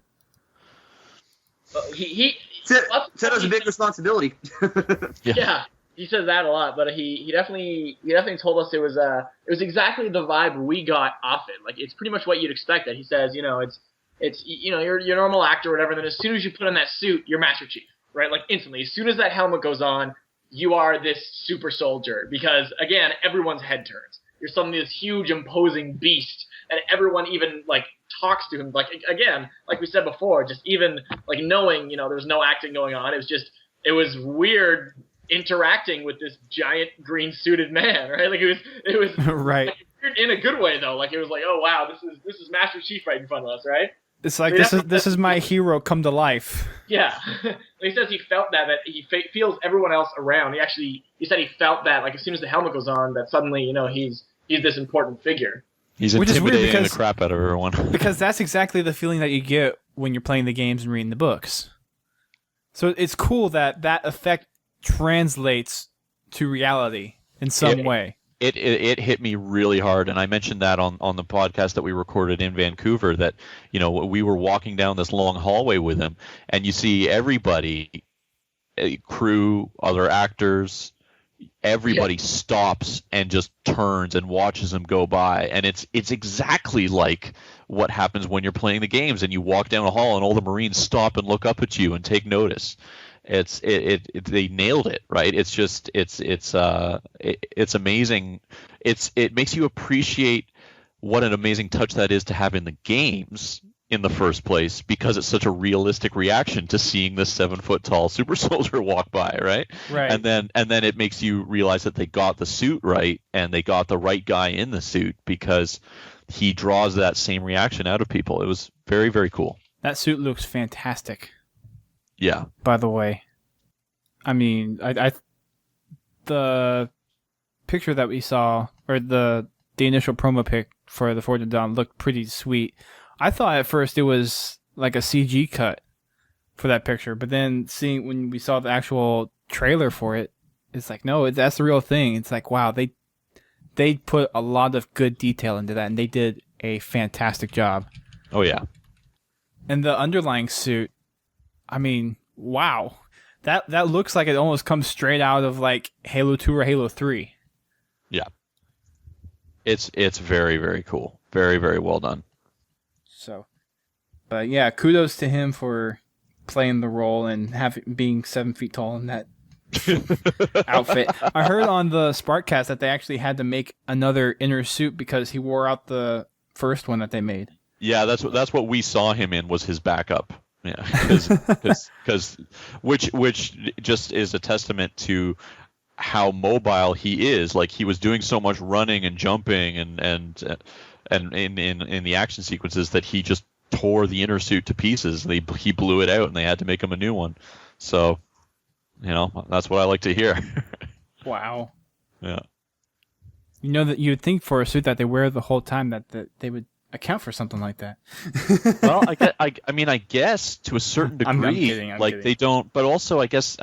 He said it was a big responsibility. Yeah, he says that a lot, but he definitely told us it was exactly the vibe we got off it. Like, it's pretty much what you'd expect. That he says, it's you're your normal actor or whatever. Then as soon as you put on that suit, you're Master Chief, right? Like instantly, as soon as that helmet goes on, you are this super soldier. Because again, everyone's head turns. You're suddenly this huge, imposing beast, and everyone even like talks to him. Like again, like we said before, just even like knowing there's no acting going on. It was weird interacting with this giant green suited man, right? Like it was right. Like, weird in a good way though. Like it was like, oh wow, this is Master Chief right in front of us, right? It's like this is my hero come to life. Yeah, he says he felt that he feels everyone else around. He said he felt that like as soon as the helmet goes on, that suddenly he's this important figure. He's intimidating the crap out of everyone. Because that's exactly the feeling that you get when you're playing the games and reading the books. So it's cool that effect translates to reality in some way. It hit me really hard, and I mentioned that on the podcast that we recorded in Vancouver, that we were walking down this long hallway with him, and you see everybody, crew, other actors, everybody stops and just turns and watches him go by, and it's exactly like what happens when you're playing the games and you walk down a hall and all the Marines stop and look up at you and take notice. They nailed it, right? It's just it's amazing. It makes you appreciate what an amazing touch that is to have in the games in the first place, because it's such a realistic reaction to seeing this 7-foot-tall super soldier walk by, right? Right. And then it makes you realize that they got the suit right and they got the right guy in the suit, because he draws that same reaction out of people. It was very, very cool. That suit looks fantastic. Yeah. By the way, I mean, the picture that we saw, or the initial promo pic for the Forge of Dawn, looked pretty sweet. I thought at first it was like a CG cut for that picture, but then when we saw the actual trailer for it, it's like, no, that's the real thing. It's like, wow, they put a lot of good detail into that, and they did a fantastic job. Oh yeah. And the underlying suit, I mean, wow. That looks like it almost comes straight out of like Halo 2 or Halo 3. Yeah. It's very, very cool. Very, very well done. So, but yeah, kudos to him for playing the role and being 7 feet tall in that outfit. I heard on the Sparkcast that they actually had to make another inner suit because he wore out the first one that they made. Yeah, that's what we saw him in, was his backup. Yeah, because which just is a testament to how mobile he is. Like, he was doing so much running and jumping and in the action sequences that he just tore the inner suit to pieces. He blew it out, and they had to make him a new one. So, that's what I like to hear. Wow. Yeah. That you would think for a suit that they wear the whole time that they would account for something like that. Well, I guess to a certain degree, I'm kidding. They don't. But also, I guess,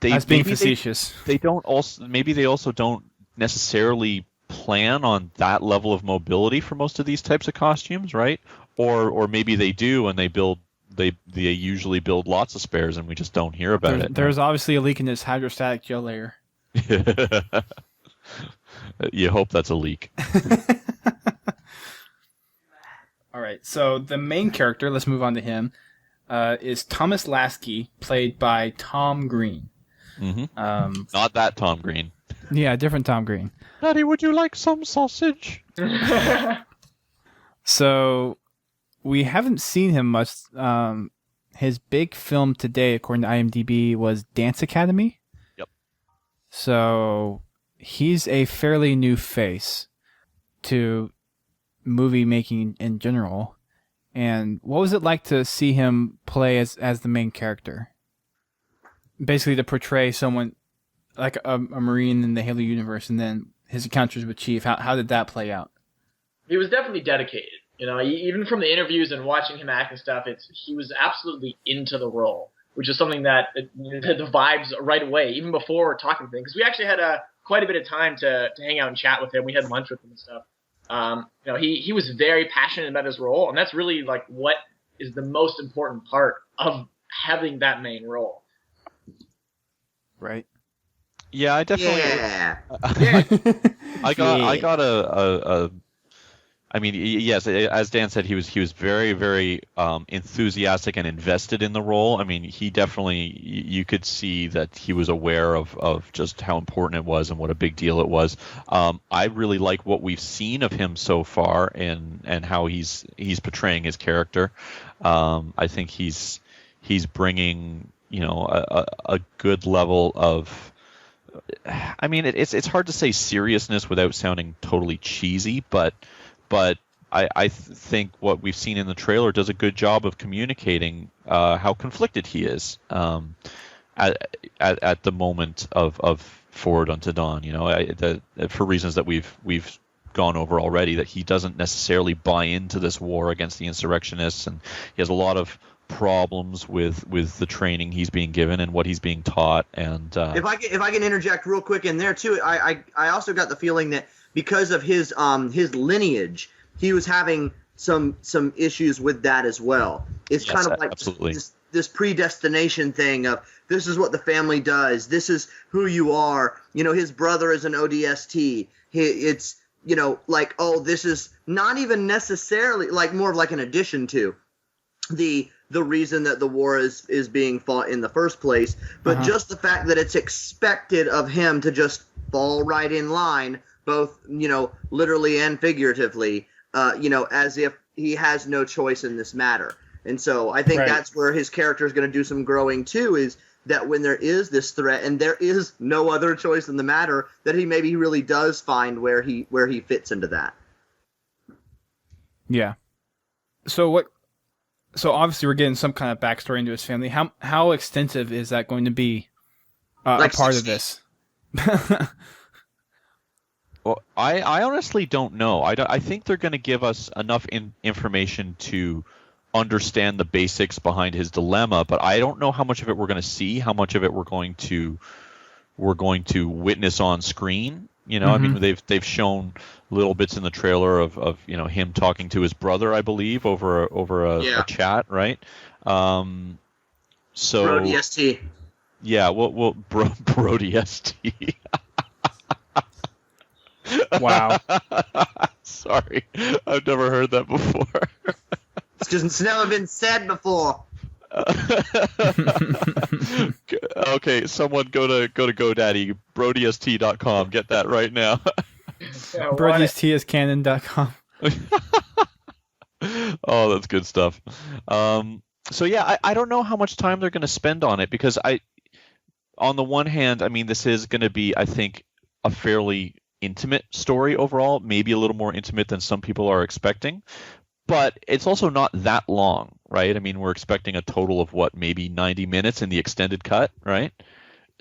that's being facetious. They don't also. Maybe they also don't necessarily plan on that level of mobility for most of these types of costumes, right? Or maybe they do, and they usually build lots of spares, and we just don't hear about it. There's obviously a leak in this hydrostatic gel layer. You hope that's a leak. All right, so the main character, let's move on to him, is Thomas Lasky, played by Tom Green. Mm-hmm. Not that Tom Green. Yeah, different Tom Green. Daddy, would you like some sausage? So, we haven't seen him much. His big film today, according to IMDb, was Dance Academy. Yep. So, he's a fairly new face to movie making in general. And what was it like to see him play as the main character? Basically to portray someone like a Marine in the Halo universe, and then his encounters with Chief. How did that play out? He was definitely dedicated. You know, even from the interviews and watching him act and stuff, he was absolutely into the role, which is something that the vibes right away, even before talking to him. Because we actually had quite a bit of time to hang out and chat with him. We had lunch with him and stuff. You know, he was very passionate about his role, and that's really like what is the most important part of having that main role. Right. Yeah, I definitely. Yeah. I got a. I mean, yes, as Dan said, he was very, very enthusiastic and invested in the role. I mean, he definitely, you could see that he was aware of just how important it was and what a big deal it was. I really like what we've seen of him so far and how he's portraying his character. I think he's bringing, you know, a good level of. I mean, it's hard to say seriousness without sounding totally cheesy, but I think what we've seen in the trailer does a good job of communicating how conflicted he is at the moment of Forward Unto Dawn. You know, for reasons that we've gone over already, that he doesn't necessarily buy into this war against the insurrectionists, and he has a lot of problems with the training he's being given and what he's being taught. And if I can interject real quick in there too, I also got the feeling that because of his lineage, he was having some issues with that as well. It's kind of like this predestination thing of this is what the family does, this is who you are. You know, his brother is an ODST. It's, you know, like, oh, this is not even necessarily like more of like an addition to the reason that the war is being fought in the first place, but just the fact that it's expected of him to just fall right in line, both, you know, literally and figuratively, you know, as if he has no choice in this matter. And so I think that's where his character is going to do some growing too, is that when there is this threat and there is no other choice in the matter, that he maybe really does find where he fits into that. Yeah. So obviously we're getting some kind of backstory into his family. How extensive is that going to be like a part 60. of this? Well, I honestly don't know. I think they're going to give us enough information to understand the basics behind his dilemma, but I don't know how much of it we're going to see, how much of it we're going to witness on screen. You know, I mean, they've shown little bits in the trailer of you know, him talking to his brother, I believe, over a chat, right? So Brody ST. Yeah, well, Brody ST. Wow. Sorry, I've never heard that before. It's never been said before. Okay, someone go to GoDaddy, BrodyST.com. Get that right now. BrodySTisCanon.com. Oh, that's good stuff. So yeah, I don't know how much time they're going to spend on it, because on the one hand, I mean, this is going to be, I think, a fairly intimate story overall, maybe a little more intimate than some people are expecting. But it's also not that long, right? I mean, we're expecting a total of maybe 90 minutes in the extended cut, right?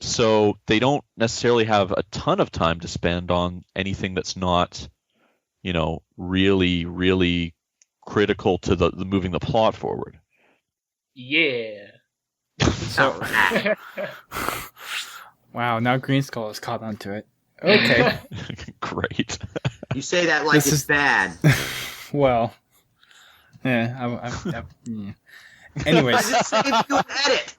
So they don't necessarily have a ton of time to spend on anything that's not, you know, really, really critical to the moving the plot forward. Yeah. So, wow, now Greenskull is caught onto it. Okay. Great. You say that like it's bad. Well, yeah. Yeah. Anyways. I just saved you an edit.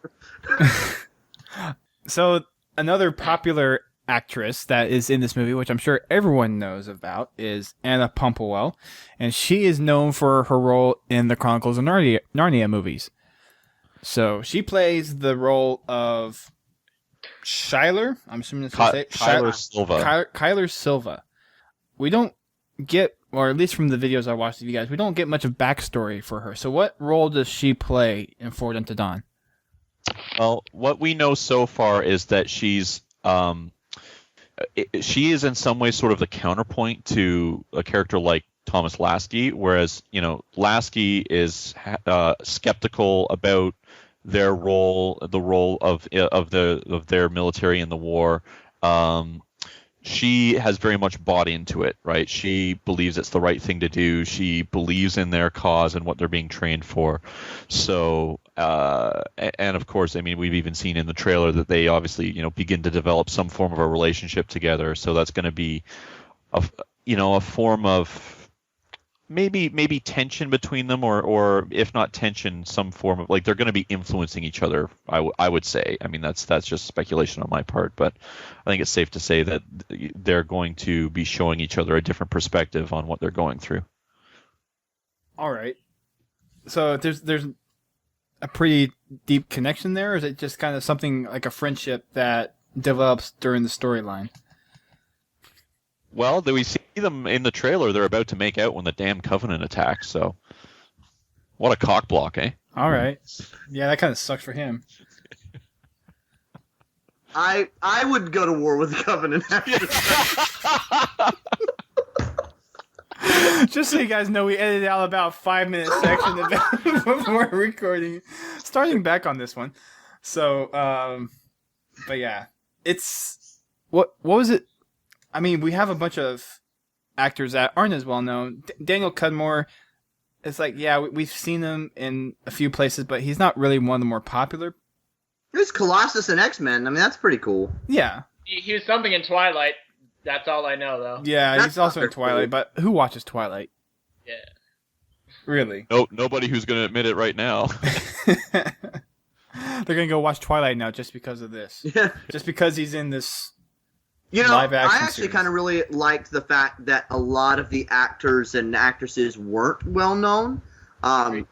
So another popular actress that is in this movie, which I'm sure everyone knows about, is Anna Pumplewell, and she is known for her role in the Chronicles of Narnia movies. So she plays the role of Shyler. I'm assuming that's what you say. Kyler Silva. Kyler Silva. We don't get, or at least from the videos I watched of you guys, we don't get much of backstory for her. So what role does she play in Forward Unto Dawn? Well, what we know so far is that she is in some ways sort of the counterpoint to a character like Thomas Lasky, whereas Lasky is skeptical about their role, the role of their military in the war. She has very much bought into it, right? She believes it's the right thing to do. She believes in their cause and what they're being trained for. So, and of course, I mean, we've even seen in the trailer that they obviously, begin to develop some form of a relationship together. So that's going to be a form of maybe tension between them, or if not tension, some form of, like, they're going to be influencing each other. I would say. I mean, that's just speculation on my part, but I think it's safe to say that they're going to be showing each other a different perspective on what they're going through. All right. So there's a pretty deep connection there, or is it just kind of something like a friendship that develops during the storyline? Well, we see them in the trailer. They're about to make out when the damn Covenant attacks. So, what a cock block, eh? All right. Yeah, that kind of sucks for him. I would go to war with the Covenant after that. Just so you guys know, we edited out about 5-minute section before recording. Starting back on this one. So, but yeah, it's what was it? I mean, we have a bunch of actors that aren't as well known. Daniel Cudmore, it's like, yeah, we've seen him in a few places, but he's not really one of the more popular. He was Colossus in X-Men. I mean, that's pretty cool. Yeah. He was something in Twilight. That's all I know, though. Yeah, That's he's also in cool. Twilight, but who watches Twilight? Yeah. Really? No, nobody who's going to admit it right now. They're going to go watch Twilight now just because of this. Yeah. Just because he's in this I live-action actually series. kind of really liked the fact that a lot of the actors and actresses weren't well known. I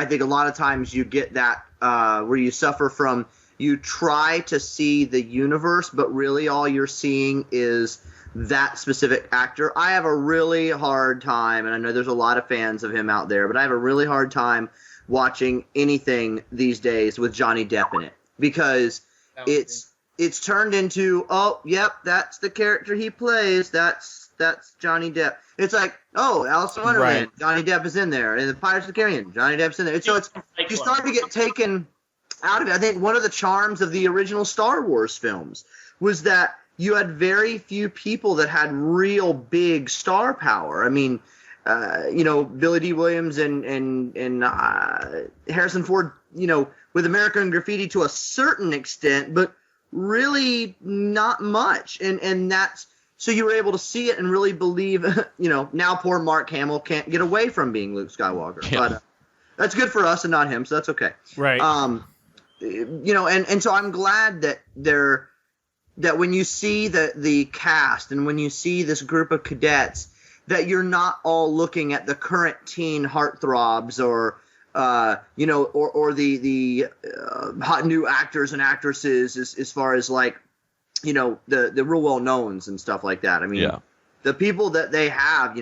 think a lot of times you get that where you suffer from, you try to see the universe, but really all you're seeing is that specific actor. I have a really hard time, and I know there's a lot of fans of him out there, but I have a really hard time watching anything these days with Johnny Depp in it, because it's turned into, oh, yep, that's the character he plays. That's Johnny Depp. It's like, oh, Alice in Wonderland, Right. Johnny Depp is in there, and the Pirates of the Caribbean, Johnny Depp's in there. So it's you start to get taken out of it. I think one of the charms of the original Star Wars films was that you had very few people that had real big star power. I mean, Billy D. Williams and Harrison Ford, with American Graffiti to a certain extent, but really not much. And that's, so you were able to see it and really believe, now poor Mark Hamill can't get away from being Luke Skywalker. Yeah. But that's good for us and not him, so that's okay. Right. And so I'm glad that when you see the cast and when you see this group of cadets, that you're not all looking at the current teen heartthrobs or the hot new actors and actresses as far as, like, the real well knowns and stuff like that. I mean, the people that they have,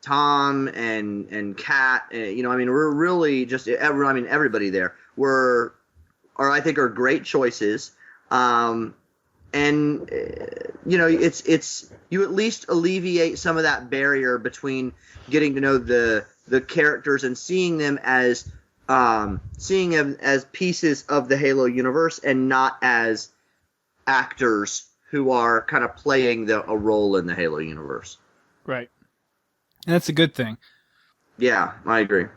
Tom and Kat, we're really just everybody there I think are great choices. It's you at least alleviate some of that barrier between getting to know the characters and seeing them as pieces of the Halo universe and not as actors who are kind of playing a role in the Halo universe. Right. And that's a good thing. Yeah, I agree.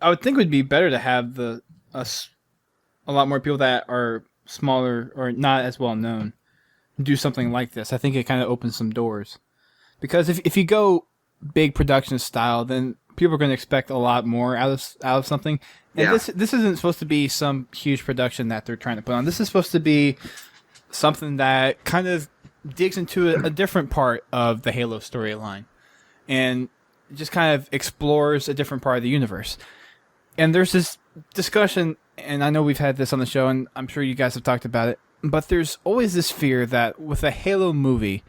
I would think it would be better to have a lot more people that are smaller or not as well known do something like this. I think it kind of opens some doors. Because if you go big production style, then people are going to expect a lot more out of something. And this isn't supposed to be some huge production that they're trying to put on. This is supposed to be something that kind of digs into a different part of the Halo storyline and just kind of explores a different part of the universe. And there's this discussion, and I know we've had this on the show, and I'm sure you guys have talked about it, but there's always this fear that with a Halo movie,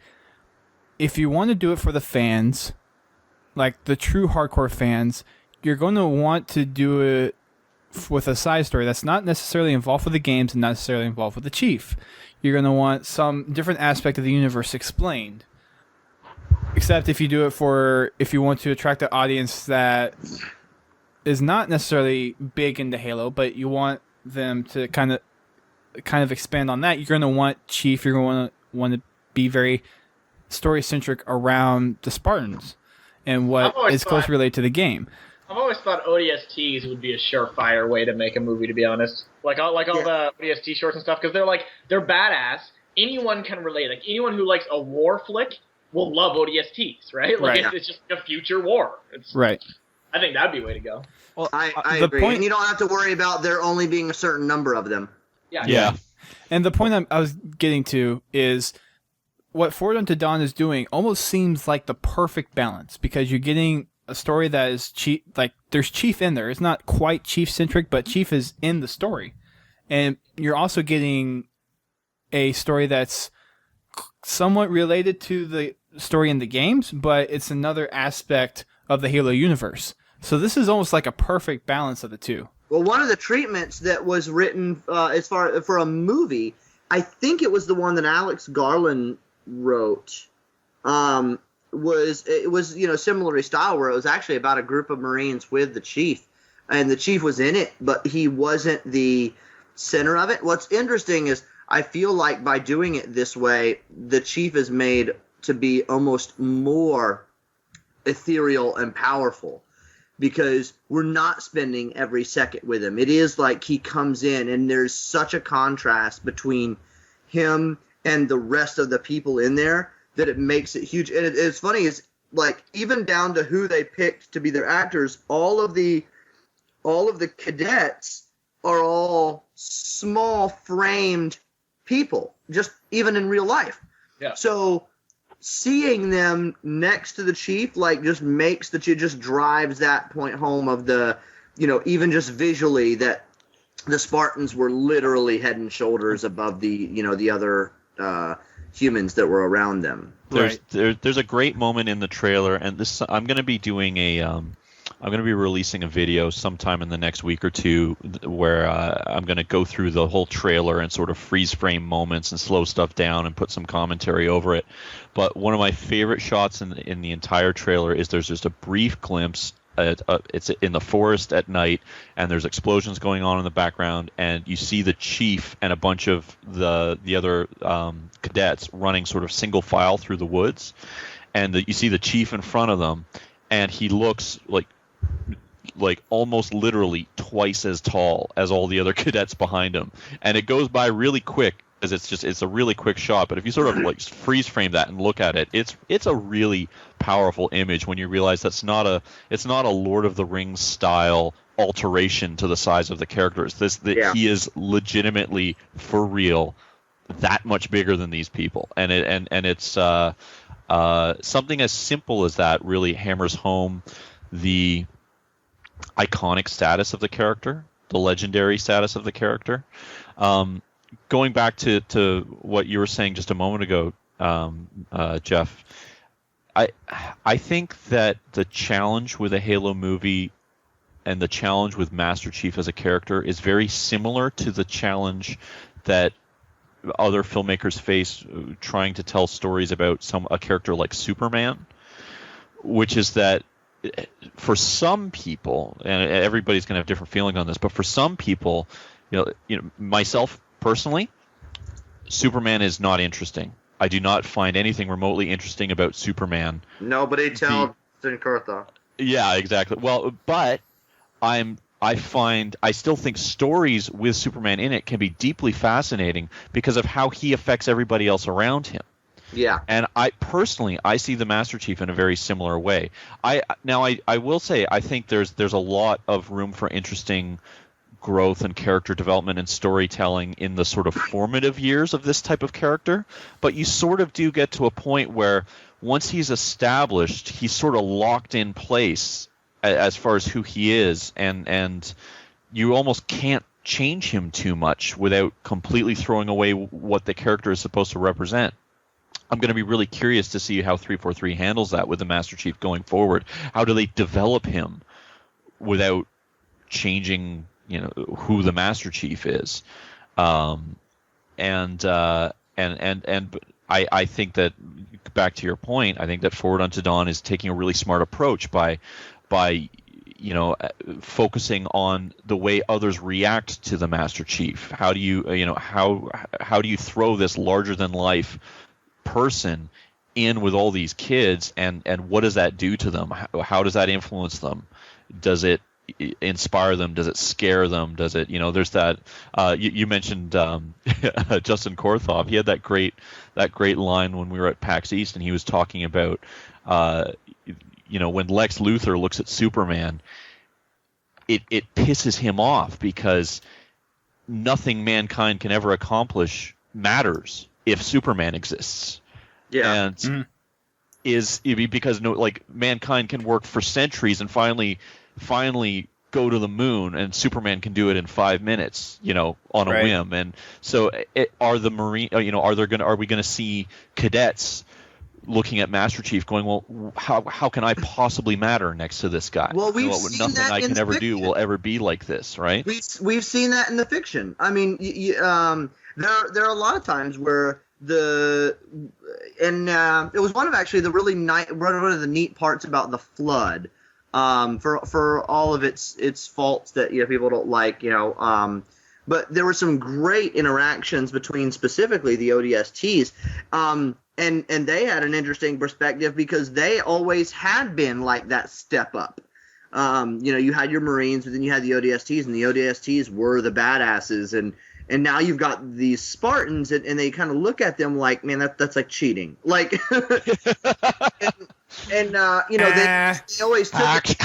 if you want to do it for the fans, like the true hardcore fans, you're going to want to do it with a side story that's not necessarily involved with the games and not necessarily involved with the Chief. You're going to want some different aspect of the universe explained. Except if you do it if you want to attract an audience that is not necessarily big into Halo, but you want them to kind of expand on that, you're going to want Chief, you're going to want to be very story-centric around the Spartans and what is closely related to the game. I've always thought ODSTs would be a surefire way to make a movie, to be honest. Like all the ODST shorts and stuff, because they're badass. Anyone can relate. Like anyone who likes a war flick will love ODSTs, right? Like it's just a future war. Right. I think that'd be a way to go. Well, I agree. And you don't have to worry about there only being a certain number of them. Yeah. And the point I was getting to is what Forward Unto Dawn is doing almost seems like the perfect balance, because you're getting a story that is Chief, like there's Chief in there. It's not quite Chief centric, but Chief is in the story. And you're also getting a story that's somewhat related to the story in the games, but it's another aspect of the Halo universe. So this is almost like a perfect balance of the two. Well, one of the treatments that was written for a movie, I think it was the one that Alex Garland wrote, was similarly style, where it was actually about a group of Marines with the Chief, and the Chief was in it, but he wasn't the center of it. What's interesting is I feel like by doing it this way, the Chief is made to be almost more ethereal and powerful, because we're not spending every second with him. It is like he comes in, and there's such a contrast between him and the rest of the people in there that it makes it huge. And it's funny, is like even down to who they picked to be their actors, all of the cadets are all small framed people, just even in real life. Yeah. So seeing them next to the Chief, like, just makes just drives that point home of the, even just visually, that the Spartans were literally head and shoulders above the other humans that were around them. There's a great moment in the trailer, and this I'm going to be doing I'm going to be releasing a video sometime in the next week or two where I'm going to go through the whole trailer and sort of freeze frame moments and slow stuff down and put some commentary over it. But one of my favorite shots in the entire trailer is there's just a brief glimpse. It's in the forest at night, and there's explosions going on in the background, and you see the Chief and a bunch of the other cadets running sort of single file through the woods, and you see the Chief in front of them, and he looks like almost literally twice as tall as all the other cadets behind him, and it goes by really quick, as it's a really quick shot. But if you sort of freeze frame that and look at it, it's a really powerful image when you realize it's not a Lord of the Rings style alteration to the size of the characters. He is legitimately, for real, that much bigger than these people, and it's something as simple as that really hammers home the iconic status of the character, the legendary status of the character. Going back to what you were saying just a moment ago, Jeff, I think that the challenge with a Halo movie and the challenge with Master Chief as a character is very similar to the challenge that other filmmakers face trying to tell stories about a character like Superman, which is that for some people, and everybody's going to have different feeling on this, but for some people, myself personally, Superman is not interesting. I do not find anything remotely interesting about Superman. Nobody tell Sin Kurtha. Yeah, exactly. Well, but I'm I still think stories with Superman in it can be deeply fascinating because of how he affects everybody else around him. Yeah. And I see the Master Chief in a very similar way. I will say I think there's a lot of room for interesting growth and character development and storytelling in the sort of formative years of this type of character, but you sort of do get to a point where once he's established, he's sort of locked in place as far as who he is, and you almost can't change him too much without completely throwing away what the character is supposed to represent. I'm going to be really curious to see how 343 handles that with the Master Chief going forward. How do they develop him without changing, who the Master Chief is? I think that, back to your point, I think that Forward Unto Dawn is taking a really smart approach by focusing on the way others react to the Master Chief. How do you how do you throw this larger than life person in with all these kids, and what does that do to them? How does that influence them? Does it inspire them? Does it scare them? Does it, there's that you mentioned Justin Korthoff. He had that great line when we were at PAX East, and he was talking about when Lex Luthor looks at Superman, it pisses him off because nothing mankind can ever accomplish matters if Superman exists. Yeah. And because mankind can work for centuries and finally go to the moon, and Superman can do it in 5 minutes, on a whim. And so are we going to see cadets looking at Master Chief going, well, how can I possibly matter next to this guy? Well, we've seen nothing that I can ever fiction. do will ever be like this, right? We've seen that in the fiction. I mean, there are a lot of times where it was one of the neat parts about the Flood, for all of its faults that people don't like, but there were some great interactions between specifically the ODSTs, and they had an interesting perspective because they always had been like that step up. You had your Marines, but then you had the ODSTs, and the ODSTs were the badasses, and now you've got these Spartans, and they kind of look at them like, man, that's like cheating. Like, they always took it.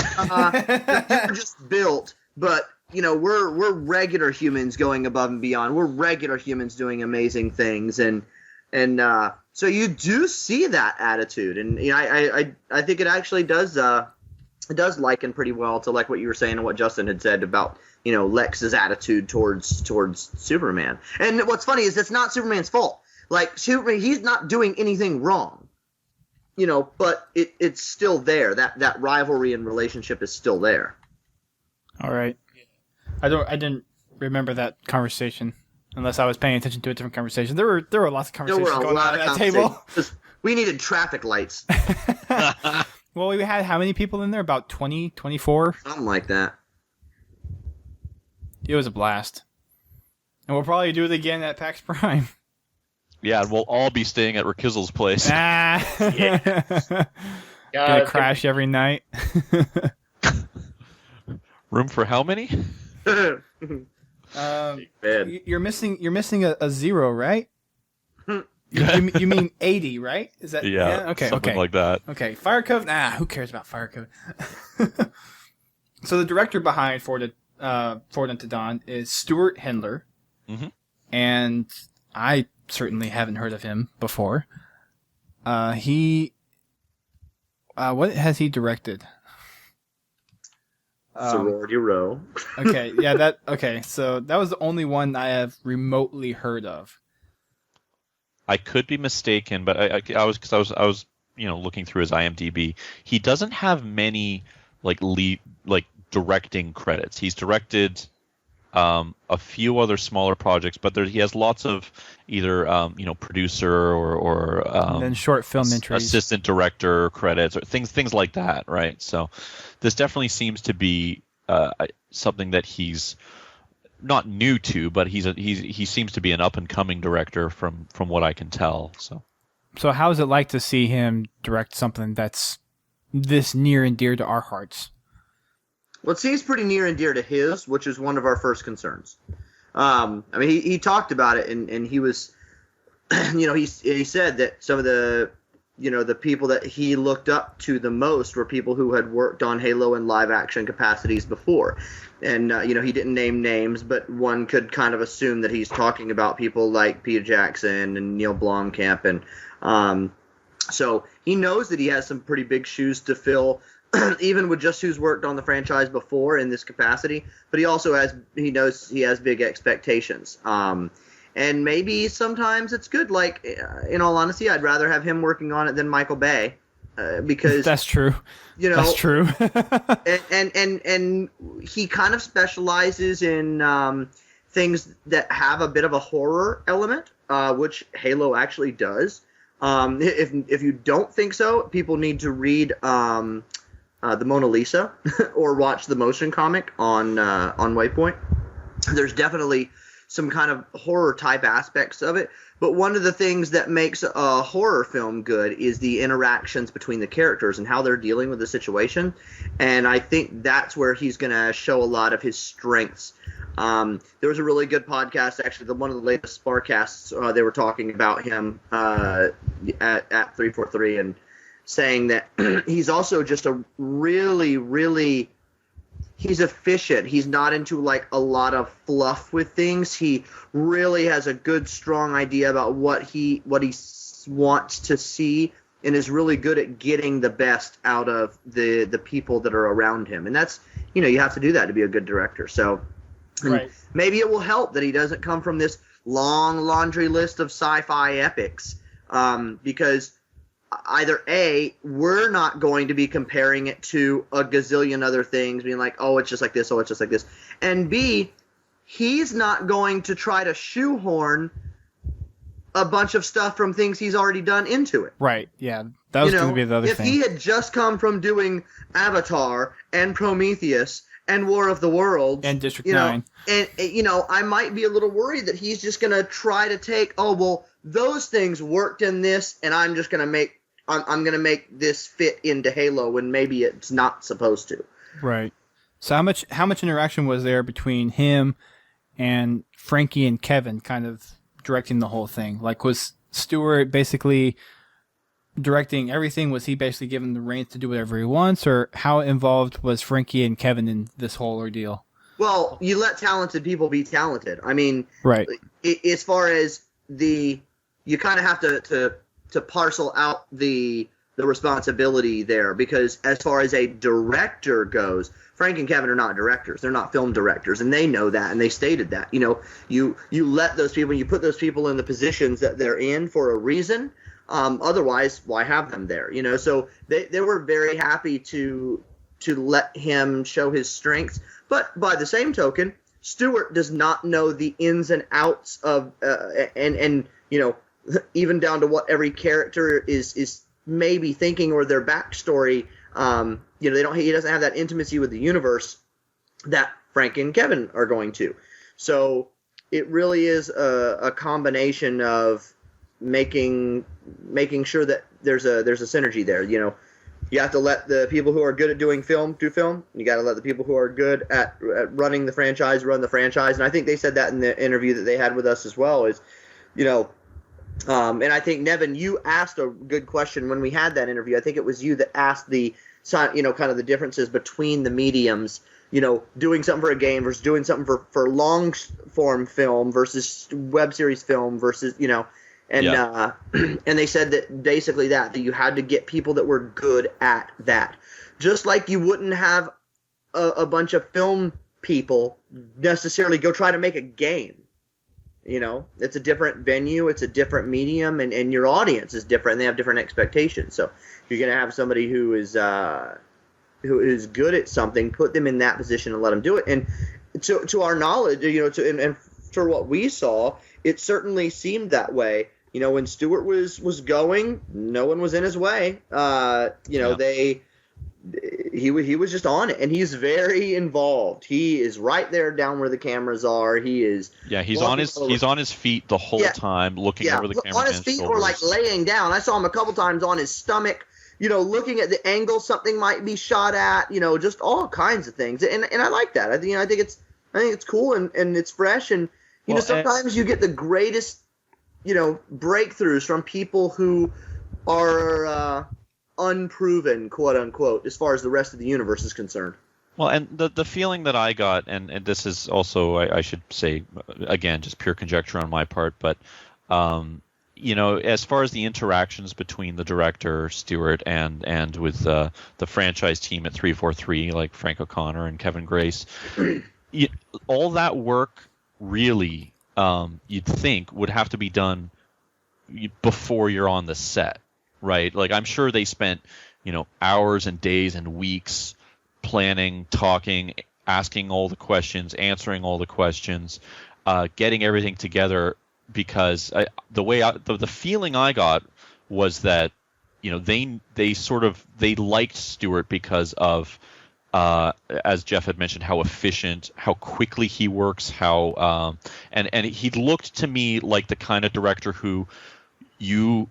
They were just built, but we're regular humans going above and beyond. We're regular humans doing amazing things, and so you do see that attitude, and I think it actually does liken pretty well to like what you were saying and what Justin had said about Lex's attitude towards Superman. And what's funny is it's not Superman's fault. Like, Superman, he's not doing anything wrong, but it's still there. That rivalry and relationship is still there. All right. I didn't remember that conversation unless I was paying attention to a different conversation. There were lots of conversations going on at that table. We needed traffic lights. Well, we had how many people in there? About 20, 24? Something like that. It was a blast. And we'll probably do it again at PAX Prime. Yeah, and we'll all be staying at Rakizzle's place. Gonna crash every night. Room for how many? You're missing a zero, right? You mean 80, right? Is that Okay, something like that. Okay, Fire Code. Who cares about Fire Code? So the director behind Forward Unto Dawn is Stuart Hendler, and I certainly haven't heard of him before. What has he directed? Sorority Row. So that was the only one I have remotely heard of. I could be mistaken, but I was looking through his IMDb. He doesn't have many directing credits. He's directed a few other smaller projects, but he has lots of either producer or and then short film entries, assistant director credits, or things like that, right? So this definitely seems to be something that he's not new to, but he seems to be an up and coming director from what I can tell. So how is it like to see him direct something that's this near and dear to our hearts? Well, it seems pretty near and dear to his, which is one of our first concerns. I mean, he talked about it, and he was, he said that some of the, the people that he looked up to the most were people who had worked on Halo in live action capacities before. And, he didn't name names, but one could kind of assume that he's talking about people like Peter Jackson and Neil Blomkamp. And so he knows that he has some pretty big shoes to fill, even with just who's worked on the franchise before in this capacity. But he also knows he has big expectations. And maybe sometimes it's good. Like, in all honesty, I'd rather have him working on it than Michael Bay, because that's true. That's true. and he kind of specializes in things that have a bit of a horror element, which Halo actually does. If you don't think so, people need to read the Mona Lisa or watch the motion comic on Waypoint. There's definitely some kind of horror type aspects of it, but one of the things that makes a horror film good is the interactions between the characters and how they're dealing with the situation, and I think that's where he's going to show a lot of his strengths. There was a really good podcast, actually, one of the latest Sparcasts, they were talking about him at 343 and saying that he's also just a really, really, he's efficient. He's not into like a lot of fluff with things. He really has a good, strong idea about what he wants to see, and is really good at getting the best out of the people that are around him. And that's, you have to do that to be a good director. So right. Maybe it will help that he doesn't come from this long laundry list of sci-fi epics, because either A, we're not going to be comparing it to a gazillion other things, being like, oh, it's just like this, oh, it's just like this. And B, he's not going to try to shoehorn a bunch of stuff from things he's already done into it. Right, yeah. That was going to be the other thing. If he had just come from doing Avatar and Prometheus and War of the Worlds and District 9. And, I might be a little worried that he's just going to try to take, those things worked in this, and I'm just going to make this fit into Halo when maybe it's not supposed to. Right. So how much interaction was there between him and Frankie and Kevin kind of directing the whole thing? Like, was Stewart basically directing everything? Was he basically given the reins to do whatever he wants, or how involved was Frankie and Kevin in this whole ordeal? Well, you let talented people be talented. I mean, right. As far as you kind of have to parcel out the responsibility there, because as far as a director goes, Frank and Kevin are not directors. They're not film directors, and they know that, and they stated that. You let those people, you put those people in the positions that they're in for a reason. Otherwise, why have them there? So they were very happy to let him show his strengths. But by the same token, Stewart does not know the ins and outs of and even down to what every character is maybe thinking or their backstory. He doesn't have that intimacy with the universe that Frank and Kevin are going to. So it really is a combination of making sure that there's a synergy there. You have to let the people who are good at doing film do film. You got to let the people who are good at running the franchise run the franchise. And I think they said that in the interview that they had with us as well. And I think, Nevin, you asked a good question when we had that interview. I think it was you that asked kind of the differences between the mediums. Doing something for a game versus doing something for long form film versus web series film versus And and they said that basically that you had to get people that were good at that. Just like you wouldn't have a bunch of film people necessarily go try to make a game. It's a different venue, it's a different medium, and your audience is different. And they have different expectations. So you're going to have somebody who is good at something, put them in that position and let them do it. And to our knowledge, and for what we saw, it certainly seemed that way. When Stewart was going, no one was in his way. He was just on it, and he's very involved. He is right there down where the cameras are. He is. Yeah, he's on his feet the whole time, looking over the camera. On his feet or like laying down. I saw him a couple times on his stomach, looking at the angle something might be shot at, just all kinds of things. And I like that. I think it's cool and it's fresh. And, sometimes you get the greatest, breakthroughs from people who are unproven, quote unquote, as far as the rest of the universe is concerned. Well, and the feeling that I got, and this is also, I should say, again, just pure conjecture on my part, but, as far as the interactions between the director, Stewart, and with the franchise team at 343, like Frank O'Connor and Kevin Grace, all that work really, you'd think, would have to be done before you're on the set, right? Like, I'm sure they spent, hours and days and weeks planning, talking, asking all the questions, answering all the questions, getting everything together. Because the feeling I got was that they liked Stewart because of as Jeff had mentioned, how efficient, how quickly he works, how and he looked to me like the kind of director who you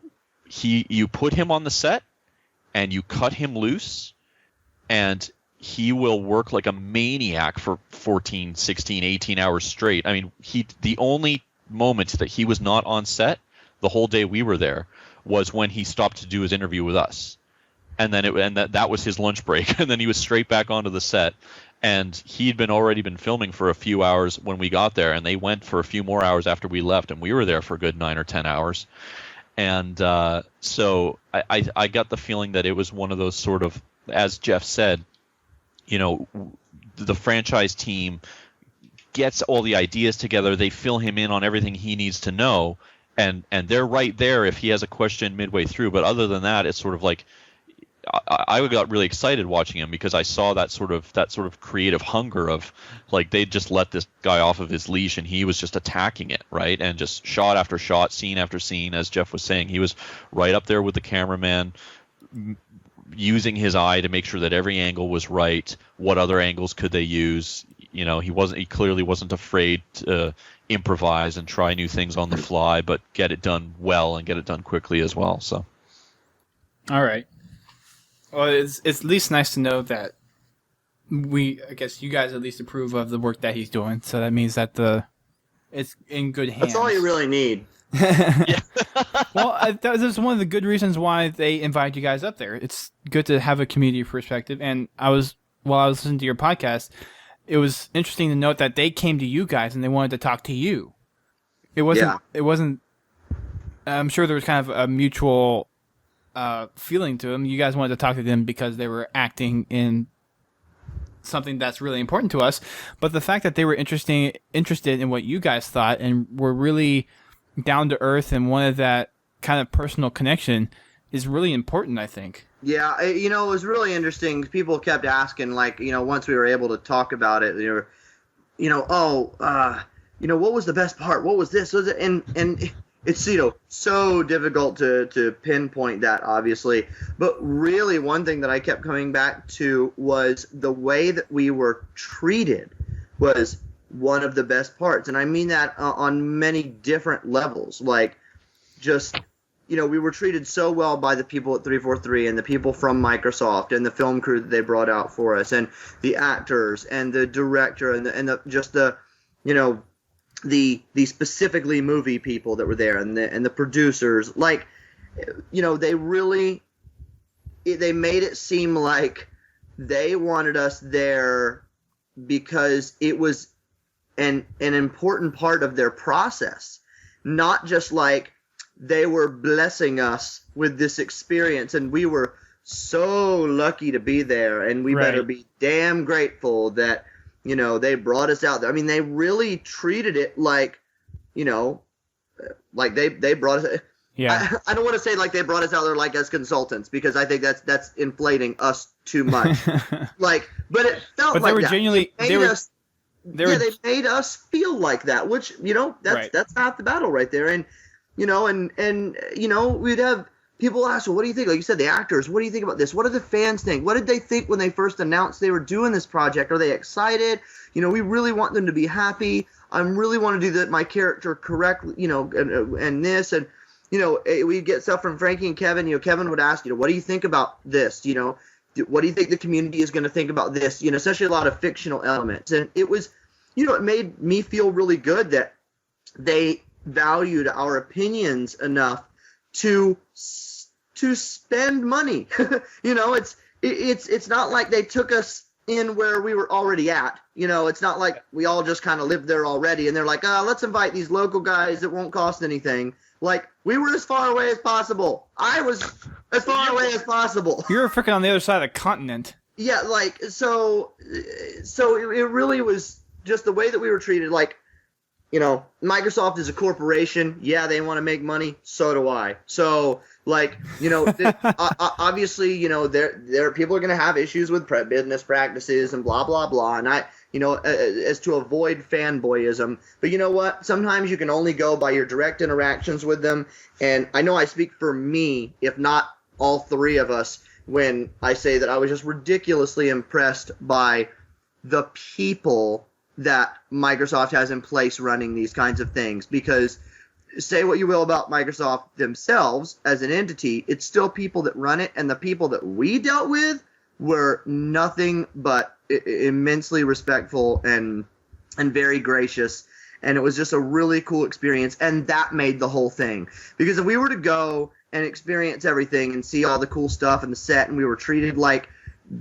put him on the set and you cut him loose and he will work like a maniac for 14, 16, 18 hours straight. I mean, the only moment that he was not on set the whole day we were there was when he stopped to do his interview with us. And then that was his lunch break. And then he was straight back onto the set. And he'd already been filming for a few hours when we got there. And they went for a few more hours after we left. And we were there for a good 9 or 10 hours. And so I got the feeling that it was one of those sort of, as Jeff said, the franchise team gets all the ideas together. They fill him in on everything he needs to know. And they're right there if he has a question midway through. But other than that, it's sort of like, I got really excited watching him because I saw that sort of creative hunger of like they just let this guy off of his leash and he was just attacking it, right? And just shot after shot, scene after scene, as Jeff was saying, he was right up there with the cameraman, using his eye to make sure that every angle was right. What other angles could they use? He clearly wasn't afraid to improvise and try new things on the fly, but get it done well and get it done quickly as well. So, all right. Well, it's at least nice to know that I guess you guys at least approve of the work that he's doing. So that means that it's in good hands. That's all you really need. Well, that was one of the good reasons why they invited you guys up there. It's good to have a community perspective. And while I was listening to your podcast, it was interesting to note that they came to you guys and they wanted to talk to you. It wasn't, I'm sure there was kind of a mutual feeling to them. You guys wanted to talk to them because they were acting in something that's really important to us. But the fact that they were interested in what you guys thought and were really down to earth and wanted that kind of personal connection is really important, I think. Yeah, it was really interesting. People kept asking, like, once we were able to talk about it, they were, what was the best part? What was this? And it's, so difficult to pinpoint that, obviously. But really, one thing that I kept coming back to was the way that we were treated was one of the best parts. And I mean that on many different levels. Like, just, we were treated so well by the people at 343 and the people from Microsoft and the film crew that they brought out for us and the actors and the director and the specifically movie people that were there and the producers. Like, they made it seem like they wanted us there because it was an important part of their process, not just like they were blessing us with this experience and we were so lucky to be there and we better be damn grateful that they brought us out there. I mean, they really treated it like like they brought us. Yeah. I don't want to say like they brought us out there like as consultants because I think that's inflating us too much. But it felt like that. They made us feel like that, which that's half the battle right there. And we'd have people ask, well, what do you think? Like you said, the actors, what do you think about this? What do the fans think? What did they think when they first announced they were doing this project? Are they excited? We really want them to be happy. I really want to do my character correctly, and this. And, we'd get stuff from Frankie and Kevin. Kevin would ask, what do you think about this? What do you think the community is going to think about this? Especially a lot of fictional elements. And it was, it made me feel really good that they valued our opinions enough to spend money. It's not like they took us in where we were already at. It's not like we all just kind of lived there already and they're like, let's invite these local guys that won't cost anything. Like, we were as far away as possible. I was as far away as possible. You were freaking on the other side of the continent. Yeah, so it really was just the way that we were treated. Like, Microsoft is a corporation. Yeah, they want to make money. So do I. So, like, obviously, there people are going to have issues with business practices and blah, blah, blah. And I, as to avoid fanboyism. But you know what? Sometimes you can only go by your direct interactions with them. And I know I speak for me, if not all three of us, when I say that I was just ridiculously impressed by the people that Microsoft has in place running these kinds of things. Because say what you will about Microsoft themselves as an entity, it's still people that run it, and the people that we dealt with were nothing but immensely respectful and very gracious. And it was just a really cool experience, and that made the whole thing. Because if we were to go and experience everything and see all the cool stuff in the set, and we were treated like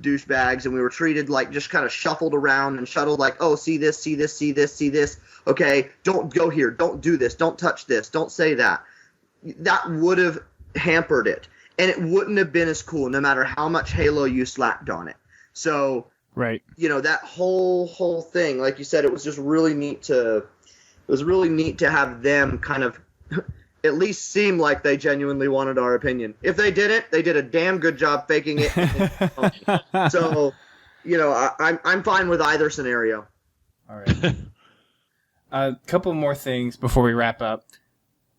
douchebags, and we were treated like just kind of shuffled around and shuttled like, oh, see this, see this, see this, see this. Okay, don't go here, don't do this, don't touch this, don't say that. That would have hampered it, and it wouldn't have been as cool no matter how much Halo you slapped on it. So, right, that whole thing, like you said, it was just really neat to have them kind of at least seem like they genuinely wanted our opinion. If they didn't, they did a damn good job faking it. So, I'm fine with either scenario. All right. A couple more things before we wrap up.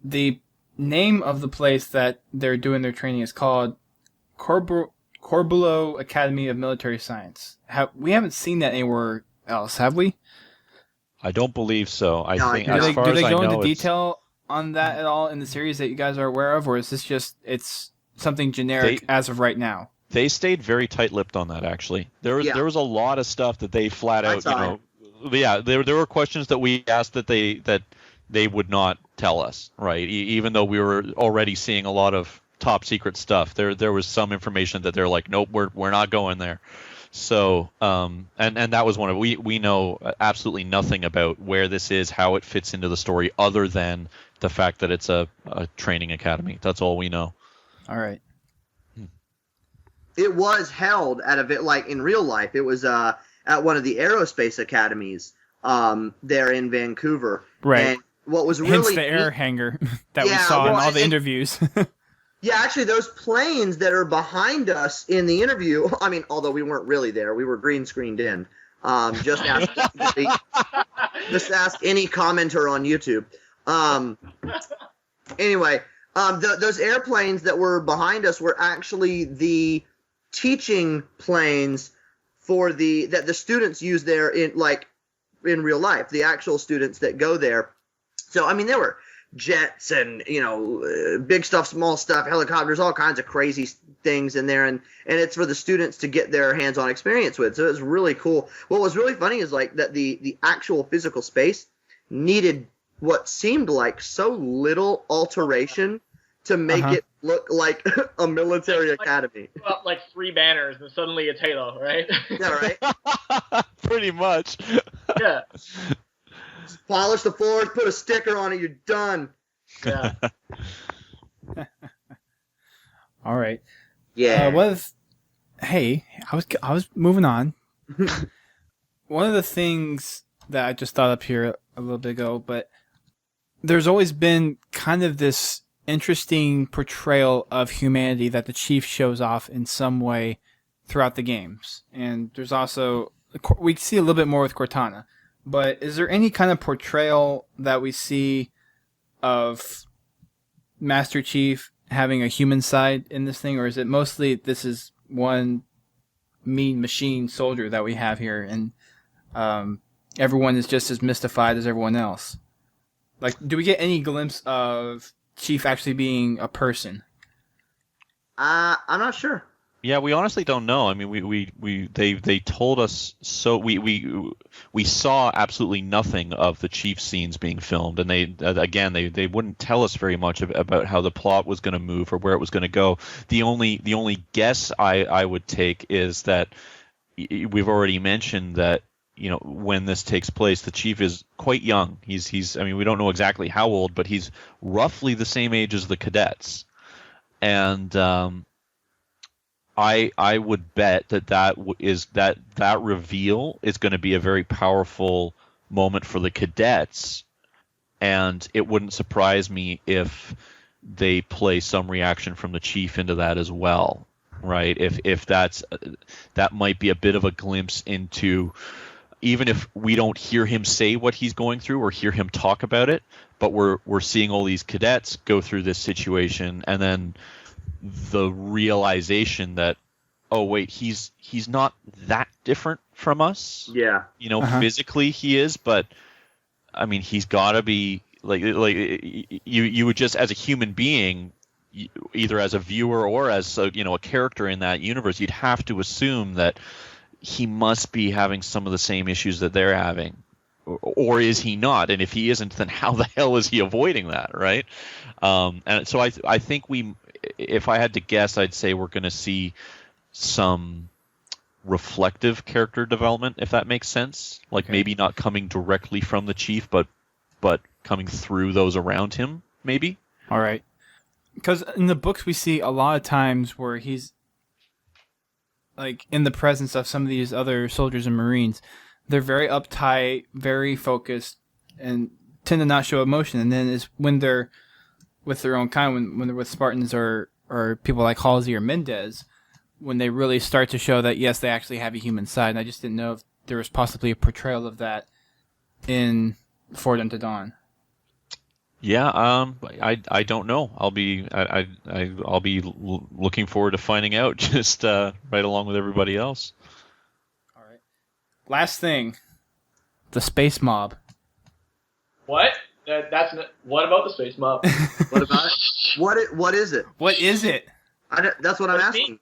The name of the place that they're doing their training is called Corbulo Academy of Military Science. We haven't seen that anywhere else, have we? I don't believe so. I think do as they, far do as they I go know, into detail on that at all in the series that you guys are aware of, or is this just it's something generic as of right now? They stayed very tight-lipped on that. Actually, there was a lot of stuff that they flat out, Yeah, there were questions that we asked that they would not tell us, right? Even though we were already seeing a lot of top secret stuff, there was some information that they're like, nope, we're not going there. So, and that was one of we know absolutely nothing about where this is, how it fits into the story, other than the fact that it's a training academy. That's all we know. All right. It was held at a bit like in real life. It was at one of the aerospace academies there in Vancouver. Right. And what was really hence the air hangar that we saw in all the interviews. Yeah, actually, those planes that are behind us in the interview, I mean, although we weren't really there, we were green screened in. Just ask any commenter on YouTube. Anyway, those airplanes that were behind us were actually the teaching planes that the students use there in real life, the actual students that go there. So, I mean, there were jets and, big stuff, small stuff, helicopters, all kinds of crazy things in there. And it's for the students to get their hands-on experience with. So it was really cool. What was really funny is that the actual physical space needed what seemed like so little alteration to make it look like a military academy. Up like 3 banners and suddenly it's Halo, right? Yeah, right? Pretty much. Yeah. Just polish the floors, put a sticker on it, you're done. Yeah. All right. Yeah. Hey, I was moving on. One of the things that I just thought up here a little bit ago, but there's always been kind of this interesting portrayal of humanity that the Chief shows off in some way throughout the games. And there's also, we see a little bit more with Cortana. But is there any kind of portrayal that we see of Master Chief having a human side in this thing? Or is it mostly this is one mean machine soldier that we have here and everyone is just as mystified as everyone else? Like, do we get any glimpse of Chief actually being a person? I'm not sure. Yeah, we honestly don't know. I mean, they told us so. We saw absolutely nothing of the Chief scenes being filmed, and they wouldn't tell us very much about how the plot was going to move or where it was going to go. The only guess I would take is that we've already mentioned that when this takes place, the Chief is quite young. He's I mean, we don't know exactly how old, but he's roughly the same age as the cadets, and I would bet that reveal is going to be a very powerful moment for the cadets, and it wouldn't surprise me if they play some reaction from the Chief into that as well, right? If that might be a bit of a glimpse into, even if we don't hear him say what he's going through or hear him talk about it, but we're seeing all these cadets go through this situation, and then the realization that, oh wait, he's not that different from us. Yeah. Physically he is, but I mean, he's got to be like you would just, as a human being, either as a viewer or as a character in that universe, you'd have to assume that he must be having some of the same issues that they're having. Or is he not? And if he isn't, then how the hell is he avoiding that, right? And so I think if I had to guess, I'd say we're going to see some reflective character development, if that makes sense. Like maybe not coming directly from the Chief, but coming through those around him, maybe. All right. Because in the books we see a lot of times where he's like in the presence of some of these other soldiers and Marines. They're very uptight, very focused, and tend to not show emotion. And then is when they're with their own kind, when they're with Spartans or people like Halsey or Mendez, when they really start to show that, yes, they actually have a human side. And I just didn't know if there was possibly a portrayal of that in Forward Unto Dawn. Yeah, I don't know. I'll be looking forward to finding out, just right along with everybody else. All right. Last thing, the space mob. What? What about the space mob? What about it? What is it? What is it? That's what I'm asking.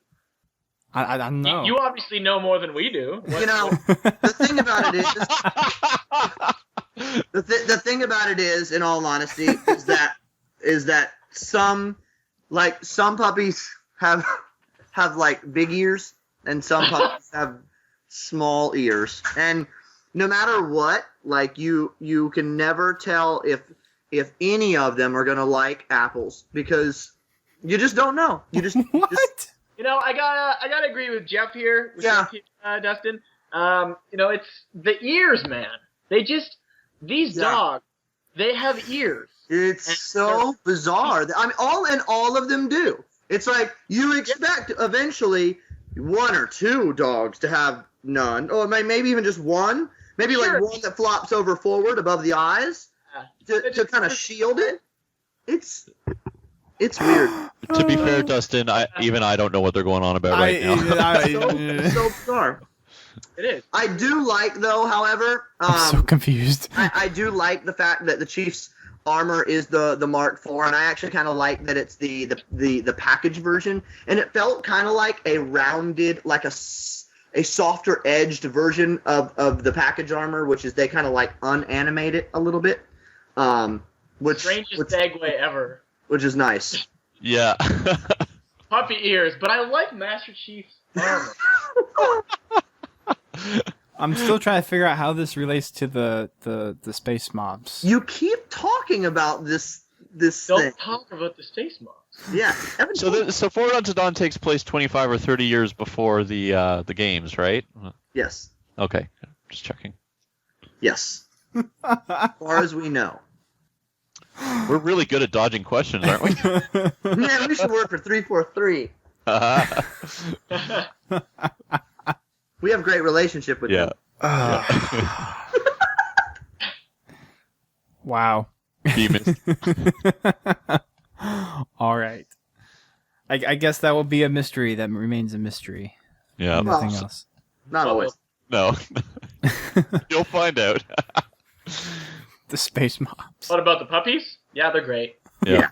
I don't know. You obviously know more than we do. The thing about it is, the thing about it is, in all honesty, is that some puppies have like big ears and some puppies have small ears, and no matter what, like you can never tell if any of them are gonna like apples, because you just don't know. You just what? I gotta agree with Jeff here. Dustin. It's the ears, man. These dogs, they have ears. It's so bizarre. I mean, all of them do. It's like you expect eventually one or two dogs to have none, or maybe even just one. Maybe like one that flops over forward above the eyes to kind of shield it. It's weird. To be fair, Dustin, I don't know what they're going on about right now. So bizarre. It is. I do like, though, however, I'm so confused. I do like the fact that the Chief's armor is the Mark IV, and I actually kind of like that it's the package version, and it felt kind of like a rounded, like a softer edged version of the package armor, which is they kind of like unanimate it a little bit. Strangest segue ever. Which is nice. Yeah. Puppy ears, but I like Master Chief's armor. I'm still trying to figure out how this relates to the space mobs. You keep talking about this Don't thing. talk about the space mobs. Yeah. So Forward Unto Dawn takes place 25 or 30 years before the games, right? Yes. Okay, just checking. Yes. As far as we know. We're really good at dodging questions, aren't we? Man, we should work for 343. We have a great relationship with them. Wow. Demons. All right. I guess that will be a mystery that remains a mystery. Yeah. Nothing else. Not always. No. You'll find out. The space mobs. What about the puppies? Yeah, they're great. Yeah.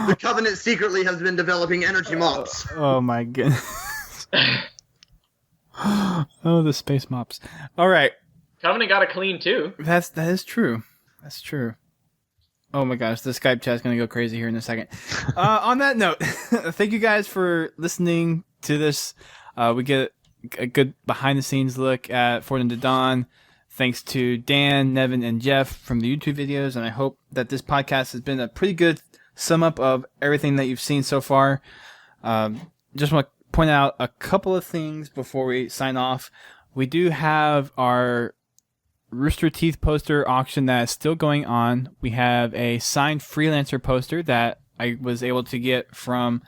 The Covenant secretly has been developing energy mops. Oh my goodness. Oh, the space mops. All right. Covenant got it clean too. That is true. That's true. Oh my gosh, the Skype chat's gonna go crazy here in a second. On that note, thank you guys for listening to this. We get a good behind the scenes look at Ford Unto Dawn. Thanks to Dan, Nevin, and Jeff from the YouTube videos, and I hope that this podcast has been a pretty good sum up of everything that you've seen so far. Just want to point out a couple of things before we sign off. We do have our Rooster Teeth poster auction that is still going on. We have a signed Freelancer poster that I was able to get from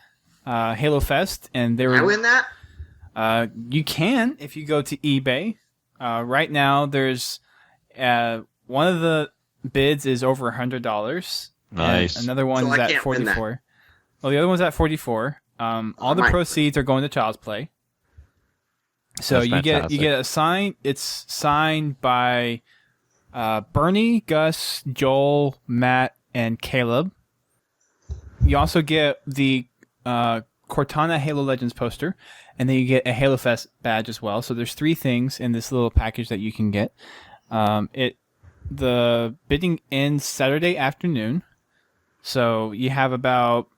Halo Fest, and they were. I win that? You can if you go to eBay. Right now, there's one of the bids is over $100. Nice. Another one's at $44. Well, the other one's at $44. All the proceeds are going to Child's Play. So That's you fantastic. get a sign. It's signed by Bernie, Gus, Joel, Matt, and Caleb. You also get the Cortana Halo Legends poster, and then you get a Halo Fest badge as well. So there's 3 things in this little package that you can get. The bidding ends Saturday afternoon, so you have about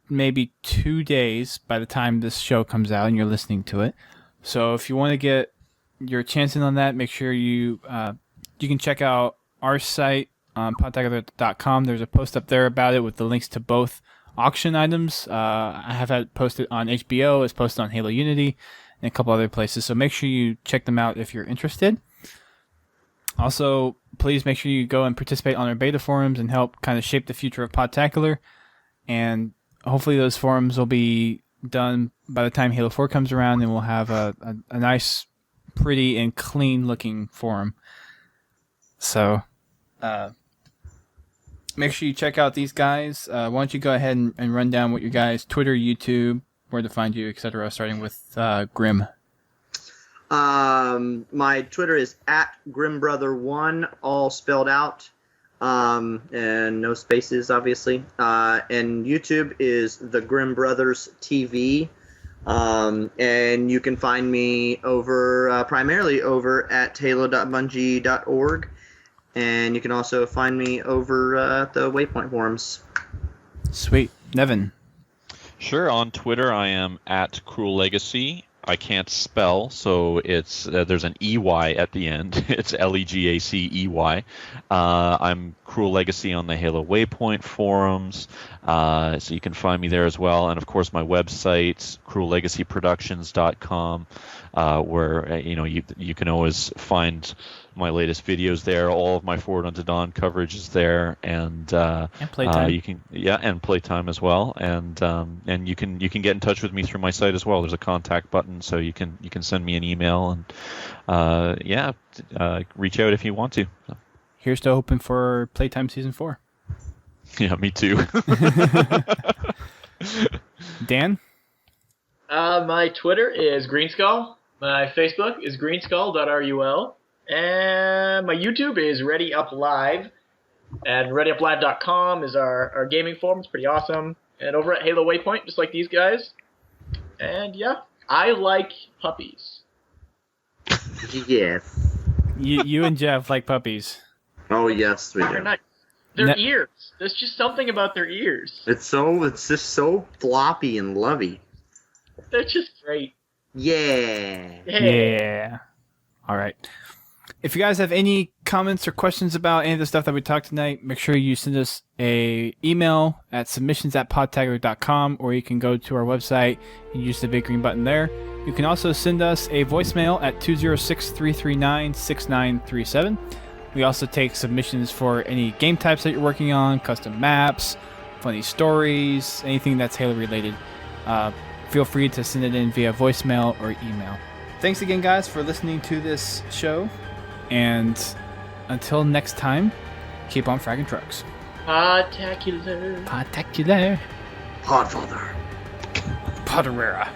maybe 2 days by the time this show comes out and you're listening to it. So if you want to get your chance in on that, make sure you can check out our site, Podtacular.com. There's a post up there about it with the links to both auction items. I have had it posted on HBO, it's posted on Halo Unity, and a couple other places. So make sure you check them out if you're interested. Also, please make sure you go and participate on our beta forums and help kind of shape the future of Podtacular. And hopefully those forums will be done by the time Halo 4 comes around, and we'll have a nice, pretty, and clean-looking forum. So, make sure you check out these guys. Why don't you go ahead and run down what your guys' Twitter, YouTube, where to find you, etc., starting with Grim. My Twitter is at GrimBrother One, all spelled out, and no spaces, obviously. And YouTube is the Grim Brothers TV, and you can find me over primarily over at halo.bungie.org, and you can also find me over at the Waypoint forums. Sweet. Nevin. Sure. On Twitter, I am at CruelLEGACEY. I can't spell, so it's there's an EY at the end. It's LEGACEY. I'm Cruel Legacy on the Halo Waypoint forums, so you can find me there as well. And of course, my website, CruelLEGACYProductions.com, where you can always find my latest videos there. All of my Forward Unto Dawn coverage is there, and playtime. And playtime as well. And you can get in touch with me through my site as well. There's a contact button, so you can send me an email and reach out if you want to. So. Here's to hoping for Playtime Season 4. Yeah, me too. Dan? My Twitter is Greenskull. My Facebook is greenskull.rul. And my YouTube is Ready Up Live. And ReadyUpLive.com is our gaming forum. It's pretty awesome. And over at Halo Waypoint, just like these guys. And yeah, I like puppies. Yes. You and Jeff like puppies. Oh yes, we They're do. nice. Their ears. There's just something about their ears. It's just so floppy and lovey. They're just great. Yeah. Yeah. All right. If you guys have any comments or questions about any of the stuff that we talked tonight, make sure you send us a email at submissions@podtacular.com, or you can go to our website and use the big green button there. You can also send us a voicemail at 206-339-6937. We also take submissions for any game types that you're working on, custom maps, funny stories, anything that's Halo related. Feel free to send it in via voicemail or email. Thanks again, guys, for listening to this show. And until next time, keep on fragging trucks. Podtacular. Podtacular. Podfather. Potterera.